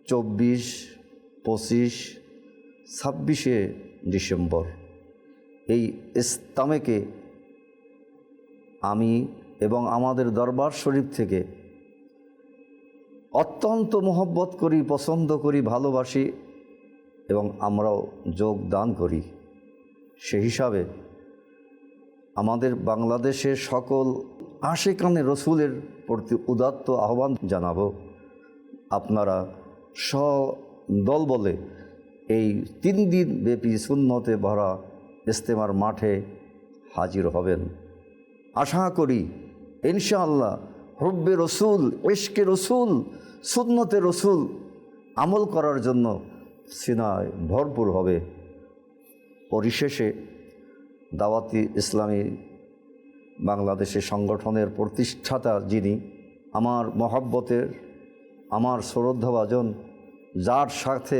24, 25, 26 ডিসেম্বর এই ইজতেমাকে আমি এবং আমাদের দরবার শরীফ থেকে অত্যন্ত মহব্বত করি, পছন্দ করি, ভালোবাসি এবং আমরাও যোগদান করি। সেই হিসাবে আমাদের বাংলাদেশের সকল আশিকানে রসুলের প্রতি উদাত্ত আহ্বান জানাবো, আপনারা সদল বলে এই 3 দিন ব্যাপী সুন্নতে ভরা ইজতেমার মাঠে হাজির হবেন। আশা করি ইনশাআল্লাহ হুব্বে রসুল, ইশকে রসুল, সুন্নতে রসুল আমল করার জন্য সিনায় ভরপুর হবে। পরিশেষে দাওয়াতি ইসলামী বাংলাদেশের সংগঠনের প্রতিষ্ঠাতা যিনি আমার মহব্বতের, আমার শ্রদ্ধাভাজন, যার সাথে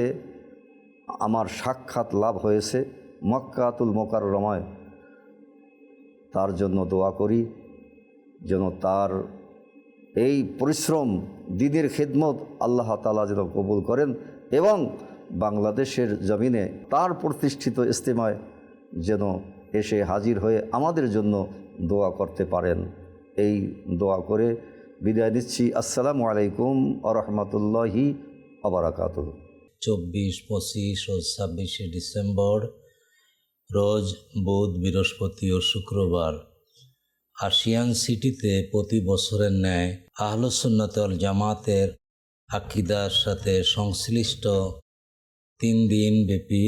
আমার সাক্ষাৎ লাভ হয়েছে মক্কাতুল মুকাররমায়, তার জন্য দোয়া করি যেন তার এই পরিশ্রম, দ্বীনের খিদমত আল্লাহ তাআলা যেন কবুল করেন এবং বাংলাদেশের জমিনে তার প্রতিষ্ঠিত ইজতেমায় যেন এসে হাজির হয়ে আমাদের জন্য দোয়া করতে পারেন। এই দোয়া করে বিদায় দিচ্ছি। আসসালামু আলাইকুম আ রহমতুল্লাহি আবরাকাতুহু। 24, 25 ও 26 ডিসেম্বর রোজ বুধ, বৃহস্পতি ও শুক্রবার আশিয়ান সিটিতে প্রতি বছরের ন্যায় আহলুস সুন্নাত ওয়াল জামাতের আকীদার সাথে সংশ্লিষ্ট 3 দিন ব্যাপী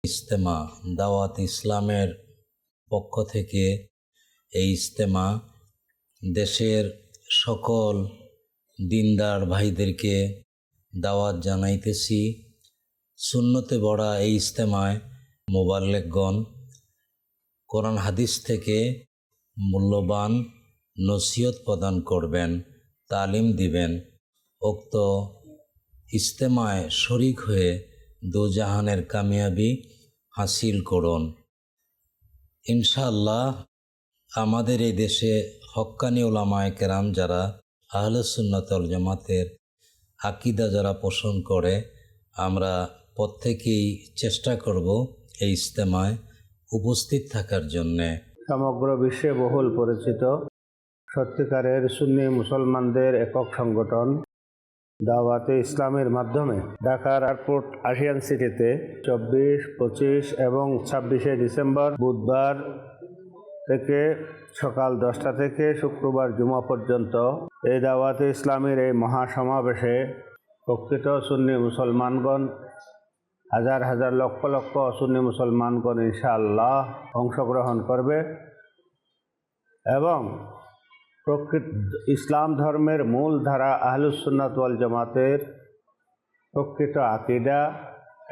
ইজতেমা দাওয়াত ইসলামের পক্ষ থেকে এই ইজতেমা দেশের সকল দিনদার ভাইদেরকে দাওয়াত জানাইতেছি। সুন্নতে বড়া এই ইজতেমায় মোবাল্লেগগণ কোরআন হাদিস থেকে মূল্যবান নসিহত প্রদান করবেন, তালিম দিবেন। উক্ত ইজতেমায় শরিক হয়ে দুজাহানের কামিয়াবি হাসিল করুন। ইনশাআল্লাহ আমাদের এই দেশে হক্কানি উলামায়ে কেরাম যারা আহলুস সুন্নাত ওয়াল জামাতের আকীদা যারা পোষণ করে, আমরা প্রত্যেকেই চেষ্টা করব এই ইজতেমায় উপস্থিত থাকার জন্যে। সমগ্র বিশ্বে বহুল পরিচিত সত্যিকারের সুন্নি মুসলমানদের একক সংগঠন দাওয়াতে ইসলামের মাধ্যমে ঢাকার এয়ারপোর্ট আশিয়ান সিটিতে 24, 25 এবং 26শে ডিসেম্বর বুধবার থেকে সকাল 10টা থেকে শুক্রবার জুমা পর্যন্ত এই দাওয়াতে ইসলামের এই মহাসমাবেশে প্রকৃত সুন্নি মুসলমানগণ, হাজার হাজার লক্ষ লক্ষ সুন্নি মুসলমানগণ ইনশাআল্লাহ অংশগ্রহণ করবে এবং প্রকৃত ইসলাম ধর্মের মূল ধারা আহলুস সুন্নাত ওয়াল জামাতের প্রকৃত আকীদা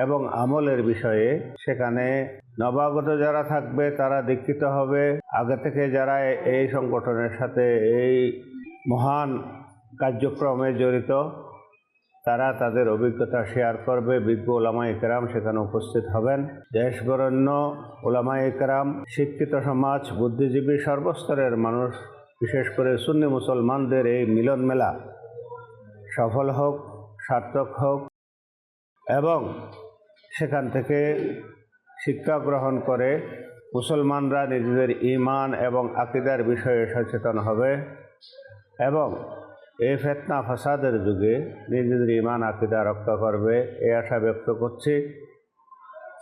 এবং আমলের বিষয়ে সেখানে নবাগত যারা থাকবে তারা দীক্ষিত হবে। আগে থেকে যারা এই সংগঠনের সাথে এই মহান কার্যক্রমে জড়িত তারা তাদের অভিজ্ঞতা শেয়ার করবে। বিজ্ঞ ওলামায়ে কেরাম সেখানে উপস্থিত হবেন। দেশ বরেণ্য ওলামায়ে কেরাম, শিক্ষিত সমাজ, বুদ্ধিজীবী, সর্বস্তরের মানুষ, বিশেষ করে সুন্নি মুসলমানদের এই মিলন মেলা সফল হোক, সার্থক হোক এবং সেখান থেকে শিক্ষা গ্রহণ করে মুসলমানরা নিজেদের ঈমান এবং আকীদার বিষয়ে সচেতন হবে এবং এই ফিতনা ফাসাদের যুগে নিজেদের ঈমান আকীদা রক্ষা করবে, এই আশা ব্যক্ত করছি।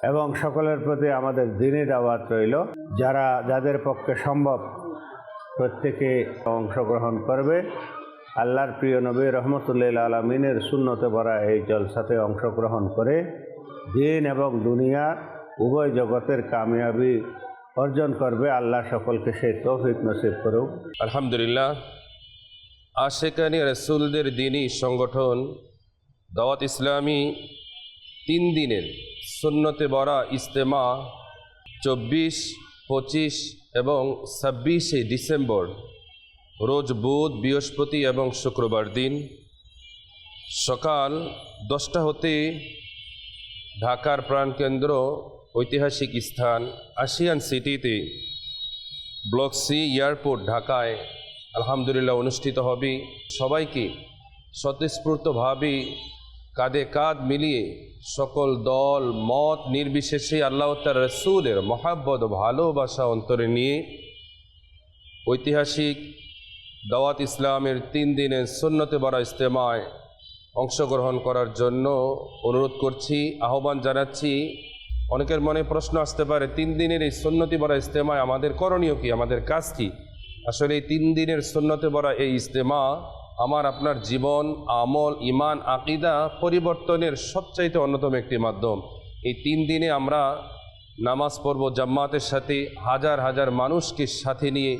এবং সকলের প্রতি আমাদের দ্বীনি দাওয়াত রইল, যাদের পক্ষে সম্ভব প্রত্যেকে অংশগ্রহণ করবে। আল্লাহর প্রিয় নবী রহমতুল্লিল আলমিনের সুন্নতে ভরা এই জলসাতে অংশগ্রহণ করে দিন এবং দুনিয়া উভয় জগতের কামিয়াবি অর্জন করবে। আল্লাহ সকলকে সেই তৌফিক নসিব করুক। আলহামদুলিল্লাহ, আশিকানি রাসূলদের দ্বীনি সংগঠন দাওয়াত ইসলামী 3 দিনের সুন্নতে ভরা ইজতেমা 24, 25 এবং 26শে ডিসেম্বর রোজ বুধ, বৃহস্পতি এবং শুক্রবার দিন সকাল 10টা হতে ঢাকার প্রাণকেন্দ্র ঐতিহাসিক স্থান আশিয়ান সিটিতে ব্লক সি এয়ারপোর্ট ঢাকায় আলহামদুলিল্লাহ অনুষ্ঠিত হবে। সবাইকে স্বতঃস্ফূর্তভাবে কাঁধে কাঁধ মিলিয়ে সকল দল মত নির্বিশেষে আল্লাহ তার রাসূলের মহাব্বত ভালোবাসা অন্তরে নিয়ে ঐতিহাসিক দাওয়াত ইসলামের 3 দিনের সুন্নতে ভরা ইজতেমায় অংশগ্রহণ করার জন্য অনুরোধ করছি, আহ্বান জানাচ্ছি। অনেকের মনে প্রশ্ন আসতে পারে, 3 দিনের এই সুন্নতে ভরা ইজতেমায় আমাদের করণীয় কি, আমাদের কাজ কি? আসলে এই 3 দিনের সুন্নতে ভরা এই ইজতেমা আমার আপনার জীবন, আমল, ঈমান, আকীদা পরিবর্তনের সবচাইতে অন্যতম একটি মাধ্যম। এই 3 দিনে আমরা নামাজ পড়ব জামাতের সাথে, হাজার হাজার মানুষকে সাথে নিয়ে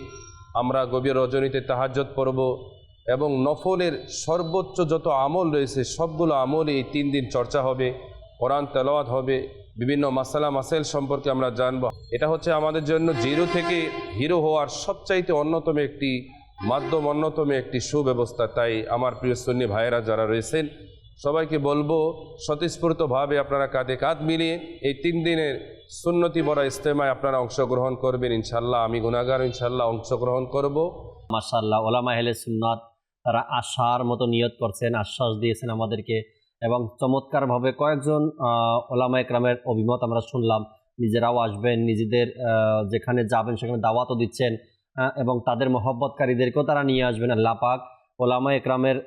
আমরা গভীর রজনীতে তাহাজ্জুদ পড়ব এবং নফলের সর্বোচ্চ যত আমল রয়েছে সবগুলো আমলই এই 3 দিন চর্চা হবে, কোরআন তেলাওয়াত হবে, বিভিন্ন মাসালা মাসাইল সম্পর্কে আমরা জানব। এটা হচ্ছে আমাদের জন্য জিরো থেকে হিরো হওয়ার সবচাইতে অন্যতম একটি মাধ্যম, অন্যতম একটি সুব্যবস্থা। তাই আমার প্রিয় সুন্নি ভাইয়েরা যারা রয়েছেন সবাইকে বলবো স্বতঃস্ফূর্তভাবে আপনারা কাঁধে কাঁধ মিলিয়ে এই 3 দিনের সুন্নতি ভরা ইজতেমায় আপনারা অংশগ্রহণ করবেন। ইনশাআল্লাহ আমি গুনাহগার, ইনশাআল্লাহ অংশগ্রহণ করব। মাশাআল্লাহ, ওলামা আহলে সুন্নাত তারা আশার মতো নিয়ত করছেন, আশ্বাস দিয়েছেন আমাদেরকে এবং চমৎকারভাবে কয়েকজন ওলামা একরামের অভিমত আমরা শুনলাম। নিজেরাও আসবেন, নিজেদের যেখানে যাবেন সেখানে দাওয়াতও দিচ্ছেন এবং তাদের মহব্বতকারীদেরকেও তারা নিয়ে আসবেন। আল্লাহ পাক ওলামা একরামের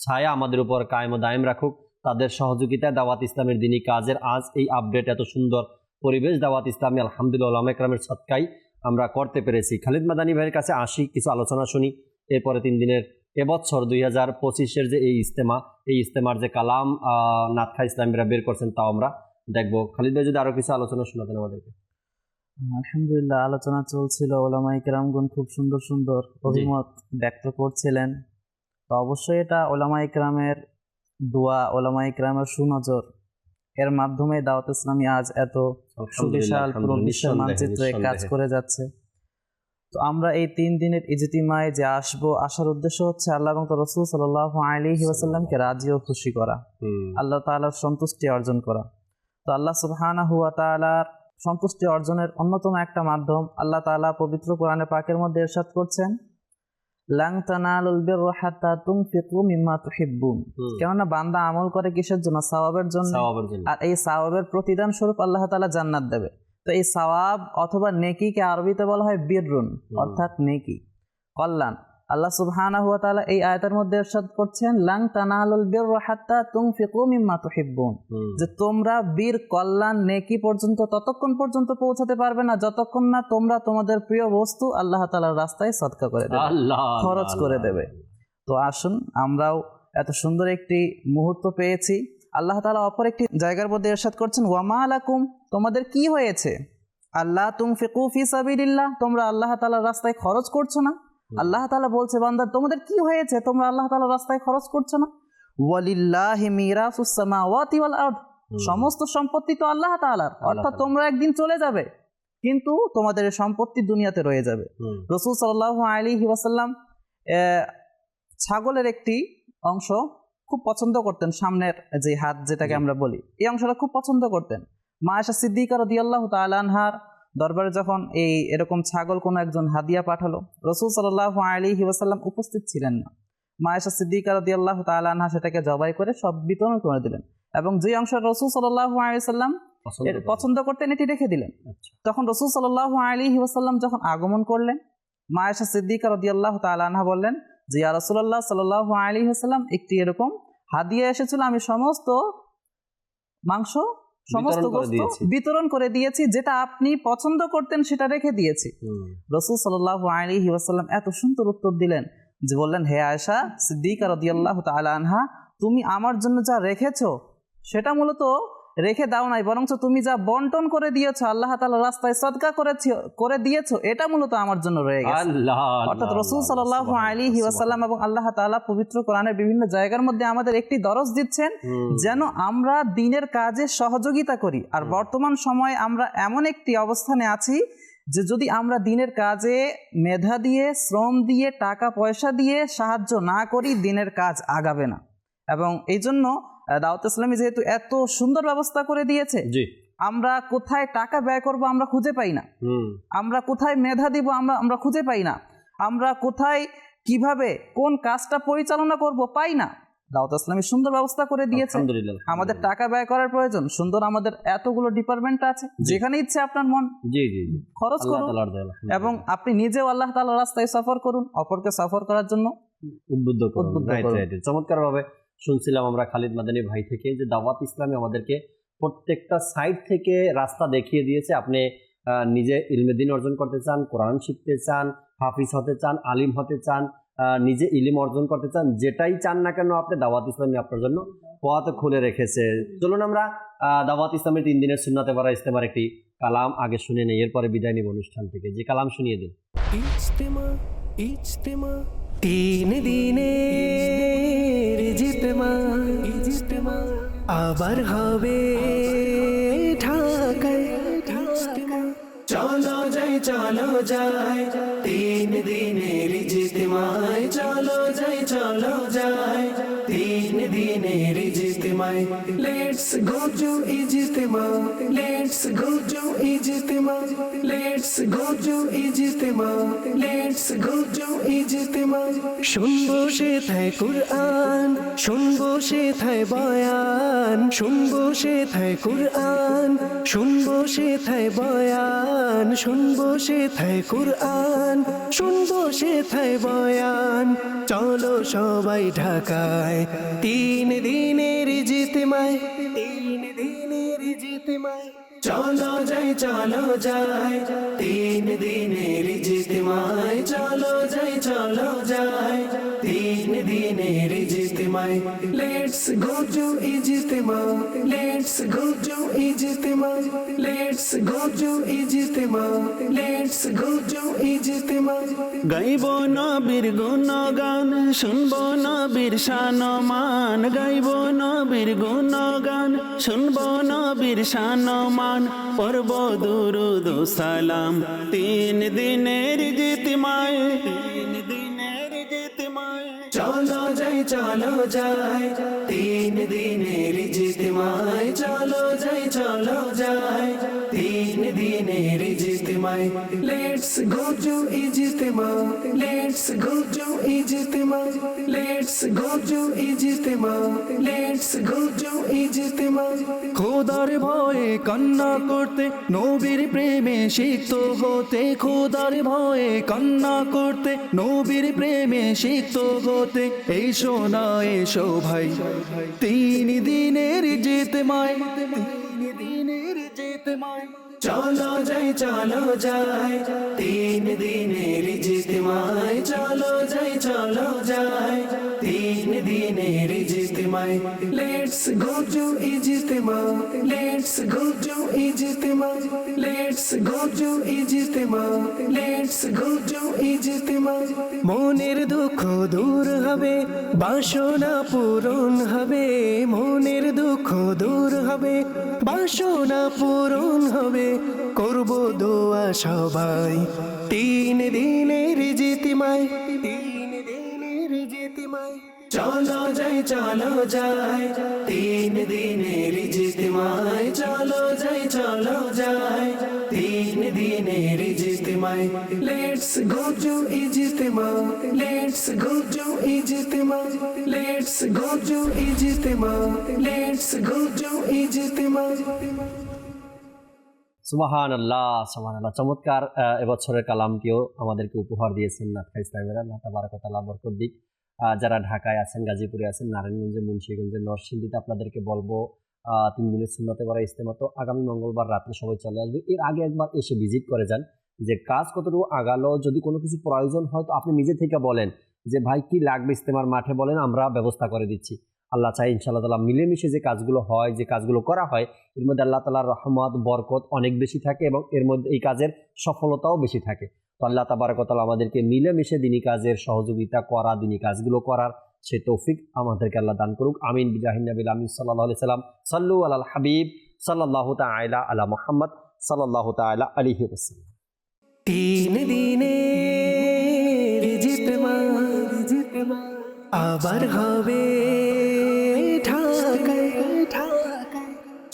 ছায়া আমাদের উপর কায়েম ও দায়েম রাখুক। তাদের সহযোগিতায় দাওয়াত ইসলামের দিনী কাজের আজ এই আপডেট, এত সুন্দর পরিবেশ দাওয়াত ইসলামী আলহামদুলিল্লাহ ওলামা একরামের সৎকাই আমরা করতে পেরেছি। খালিদ মাদানী ভাইয়ের কাছে আসি, কিছু আলোচনা শুনি। এরপরে 3 দিনের এবছর 2025-এর যে এই ইজতেমার যে কালাম নাতখা ইসলামীরা বের করছেন তাও আমরা দেখবো। খালিদ ভাই যদি আরো কিছু আলোচনা শোনাতেন আমাদেরকে। আলহামদুলিল্লাহ, আলোচনা চলছিল, ওলামায়ে কেরামগণ খুব সুন্দর সুন্দর অভিমত ব্যক্ত করছিলেন। তো অবশ্যই এটা ওলামায়ে কেরামের দোয়া, ওলামায়ে কেরামের সুনজর, এর মাধ্যমে দাওয়াত ইসলামী আজ এত সুবিশাল পুরো বিশ্বের মানচিত্রে কাজ করে যাচ্ছে। তো আমরা এই 3 দিনের ইজতিমায় যে আসার উদ্দেশ্য হচ্ছে আল্লাহ এবং তার রাসূল সাল্লাল্লাহু আলাইহি ওয়াসাল্লামকে রাজি ও খুশি করা, আল্লাহ তাআলার সন্তুষ্টি অর্জন করা। তো আল্লাহ সুবহানাহু ওয়া তাআলার সন্তুষ্টি অর্জনের অন্যতম একটা মাধ্যম আল্লাহ তাআলা পবিত্র কোরআনে পাকের মধ্যে ইরশাদ করছেন, লান তানালুল বিররা হাত্তা তুনফিকু মিম্মা তুহিব্বুন। কেননা বান্দা আমল করে কিসের জন্য? সওয়াবের জন্য। আর এই সওয়াবের প্রতিদান স্বরূপ আল্লাহ তাআলা জান্নাত দেবে। তো এই সওয়াব অথবা নেকিকে আরবিতে বলা হয় বিররুন, অর্থাৎ নেকি, কল্যাণ। আল্লাহ সুবহানাহু ওয়া তাআলা এই আয়াতের মধ্যে ইরশাদ করছেন, লান তানালুল বিররা হাত্তা তুনফিকু মিম্মা তুহিব্বুন, যে তোমরা বীর কল্যাণ নেকি পর্যন্ত ততক্ষণ পর্যন্ত পৌঁছাতে পারবে না যতক্ষণ না তোমরা তোমাদের প্রিয় বস্তু আল্লাহ তাআলার রাস্তায় সদকা করে দেবে, খরচ করে দেবে। তো আসুন, আমরাও এত সুন্দর একটি মুহূর্ত পেয়েছি। আল্লাহ তাআলা অপর একটি জায়গার মধ্যে ইরশাদ করছেন, ওয়ামা লাকুম, তোমাদের কি হয়েছে, আল্লাহ তুনফিকু ফি সাবিলিল্লাহ, তোমরা আল্লাহ তাআলার রাস্তায় খরচ করছো না। আল্লাহ তাআলা বলছে, বান্দা তোমাদের কি হয়েছে, তোমরা আল্লাহ তাআলার রাস্তায় খরচ করছো না। ওয়ালিল্লাহি মিরাসুস সামাওয়াতি ওয়াল আরদ, সমস্ত সম্পত্তি তো আল্লাহ তাআলার, অর্থাৎ তোমরা একদিন চলে যাবে, কিন্তু তোমাদের এই সম্পত্তি দুনিয়াতে রয়ে যাবে। রাসূল সাল্লাল্লাহু আলাইহি ওয়াসাল্লাম ছাগলের একটি অংশ খুব পছন্দ করতেন, সামনের যে হাত যেটাকে আমরা বলি, এই অংশটা খুব পছন্দ করতেন। মা আয়েশা সিদ্দিকা রাদিয়াল্লাহু তাআলা আনহার দরবারে যখন এরকম ছাগল কোনো একজন হাদিয়া পাঠালো, রাসূল সাল্লাল্লাহু আলাইহি ওয়াসাল্লাম উপস্থিত ছিলেন না। মা আয়েশা সিদ্দিকা রাদিয়াল্লাহু তাআলা আনহা সেটাকে জবাই করে সব বিতরণ করে দিলেন, এবং যে অংশ রাসূল সাল্লাল্লাহু আলাইহি ওয়াসাল্লাম পছন্দ করতেন এটি রেখে দিলেন। তখন রাসূল সাল্লাল্লাহু আলাইহি ওয়াসাল্লাম যখন আগমন করলেন, মা আয়েশা সিদ্দিকা রাদিয়াল্লাহু তাআলা আনহা বললেন যে, ইয়া রাসূলুল্লাহ সাল্লাল্লাহু আলাইহি ওয়াসাল্লাম, একটি এরকম হাদিয়া এসেছিল, আমি সমস্ত মাংস, সমস্ত গোশত বিতরণ করে দিয়েছি, যেটা আপনি পছন্দ করতেন সেটা রেখে দিয়েছি। রাসূল সাল্লাল্লাহু আলাইহি ওয়াসাল্লাম এত সুন্দর উত্তর দিলেন যে বললেন, হে আয়েশা সিদ্দিকা রাদিয়াল্লাহু তাআলা আনহা, তুমি আমার জন্য যা রেখেছো সেটা মূলত রেখে দাও নাই, বরঞ্চ তুমি যা বন্টন করে দিয়েছো, আল্লাহ তাআলার রাস্তায় সদকা করে দিয়েছো, এটা মূলত আমার জন্য রয়ে গেছে। অর্থাৎ রাসূল সাল্লাল্লাহু আলাইহি ওয়াসাল্লাম এবং আল্লাহ তাআলা পবিত্র কোরআনের বিভিন্ন জায়গার মধ্যে আমাদের একটি দরস দিচ্ছেন, যেন আমরা দ্বীনের কাজে সহযোগিতা করি। আর বর্তমান সময়ে আমরা এমন একটি অবস্থানে আছি যে যদি আমরা দ্বীনের কাজে মেধা দিয়ে, শ্রম দিয়ে, টাকা পয়সা দিয়ে সাহায্য না করি, দ্বীনের কাজ আগাবে না। এবং এই জন্য দাওয়াত ইসলামী যেহেতু এত সুন্দর ব্যবস্থা করে দিয়েছে, আমরা কোথায় টাকা ব্যয় করব আমরা খুঁজে পাই না, আমরা কোথায় মেধা দিব আমরা খুঁজে পাই না, আমরা কোথায় কিভাবে কোন কাজটা পরিচালনা করব পাই না। দাওয়াত ইসলামী সুন্দর ব্যবস্থা করে দিয়েছে। আমাদের টাকা ব্যয় করার প্রয়োজন, সুন্দর আমাদের এতগুলো ডিপার্টমেন্ট আছে, যেখানে ইচ্ছে আপনার মন খরচ করুন, এবং আপনি নিজেও আল্লাহ তাআলার রাস্তায় সফর করুন, অপরকে সফর করার জন্য উদ্বুদ্ধ করুন। চমৎকার ভাবে শুনছিলাম আমরা খালিদ মাদানী ভাই থেকে যে দাওয়াত ইসলামী আমাদেরকে প্রত্যেকটা সাইড থেকে রাস্তা দেখিয়ে দিয়েছে। আপনি নিজে ইলমে দ্বীন অর্জন করতে চান, কোরআন শিখতে চান, হাফিজ হতে চান, আলিম হতে চান, নিজে ইলম অর্জন করতে চান, যেটাই চান না কেন আপনি দাওয়াত ইসলামী আপনার জন্য পথ খুলে রেখেছে। চলুন আমরা দাওয়াত ইসলামের 3 দিনের সুন্নাতে ভরা ইজতেমার একটি কালাম আগে শুনে নেই, এরপরে বিদায় নিব অনুষ্ঠান থেকে। যে কালাম শুনিয়ে দিন। ইজতেমা 3 দিনের ইজতেমা আবার হবে ঢাকায়। চলো যাই 3 দিনের ইজতেমায়, চলো যাই 3 দিন দিনের ইজতেমায় let's go to Ijtema let's go to Ijtema let's go to Ijtema let's go to Ijtema শুনবো সেথায় কুরআন শুনবো সেথায় বয়ান শুনবো সেথায় কুরআন শুনবো সেথায় বয়ান শুনবো সেথায় কুরআন শুনবো সেথায় বয়ান চলো সবাই ঢাকায় 3 দিনের ইজতেমায় 3 দিনের ইজতেমায় চলো যাই 3 দিনের ইজতেমায় চলো যাই 3 দিনের ইজতেমায় let's go to Ijtema let's go to Ijtema let's go to Ijtema let's go to Ijtema গাইব নবীর গুণগান শুনবো নবীর শানমান গাইব নবীর গুণগান শুনবো নবীর শানমান পড়ব দুরূদ ও সালাম 3 দিনের ইজতেমায় 3 দিনের ইজতেমায় চলো যাই 3 দিনের ইজতেমায় চলো যাই 3 দিনের ইজতেমায় let's go to Ijtema let's go to Ijtema let's go to Ijtema let's go to Ijtema খোদার ভয়ে কান্না করতে নবীর প্রেমে সিক্ত হতে খোদার ভয়ে কান্না করতে নবীর প্রেমে সিক্ত হতে এসো না এসো ভাই 3 দিনের ইজতেমায় 3 দিনের ইজতেমায় চলো যাই 3 দিনের ইজতেমায় চলো যাই 3 দিনের ইজতেমায় let's go to Ijtema let's go to Ijtema let's go to Ijtema let's go to Ijtema মনের দুঃখ দূর হবে বাসনা পূরণ হবে মনের দুঃখ দূর হবে বাসনা পূরণ হবে করব দোয়া সবাই 3 দিনের ইজতেমায় 3 দিনের ইজতেমায় চলো যাই 3 দিনের ইজতেমায় চলো যাই 3 দিনের ইজতেমায় let's go to Ijtema let's go to Ijtema let's go to Ijtema let's go to Ijtema সুবহানাল্লাহ সুবহানাল্লাহ চমৎকার এবছরের কালামটিও আমাদেরকে উপহার দিয়েছেন নাথা ইসলামের আল্লাহ তাবারক ওয়া তাআলা বরকত দিক। যারা ঢাকায় আছেন, গাজীপুরে আছেন, নারায়ণগঞ্জে, মুন্সিগঞ্জে, নরসিংদীতে আপনাদেরকে বলবো 3 দিনের সুন্নতে ভরা ইজতেমা তো আগামী মঙ্গলবার রাত্রে সবাই চলে আসবে। এর আগে একবার এসে ভিজিট করে যান যে কাজ কতটুকু আগালো, যদি কোনো কিছু প্রয়োজন হয় তো আপনি নিজে থেকে বলেন যে ভাই কি লাগবে ইজতেমার মাঠে বলেন, আমরা ব্যবস্থা করে দিচ্ছি। আল্লাহ চাই ইনশাআল্লাহ তাআলা মিলেমিশে যে কাজগুলো হয়, যে কাজগুলো করা হয়, এর মধ্যে আল্লাহ তাআলার রহমত বরকত অনেক বেশি থাকে এবং এর মধ্যে এই কাজের সফলতাও বেশি থাকে। তো আল্লাহ তাবারক ওয়া তাআলা আমাদেরকে মিলেমিশে দিনী কাজের সহযোগিতা করা, দিনী কাজগুলো করার সে তৌফিক আমাদেরকে আল্লাহ দান করুক। আমিন বিজাহিন নবীল আমিন সাল্লাল্লাহু আলাইহি সাল্লাম। সাল্লু আলাল হাবিব সাল্লাল্লাহু তাআলা আলা মুহাম্মদ সাল্লাল্লাহু তাআলা আলাইহি ওয়াসাল্লাম। 3 দিনের ইজতেমা আবার হবে ঢাকায়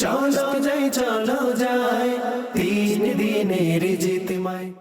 চলো যাই 3 দিনের ইজতেমায়।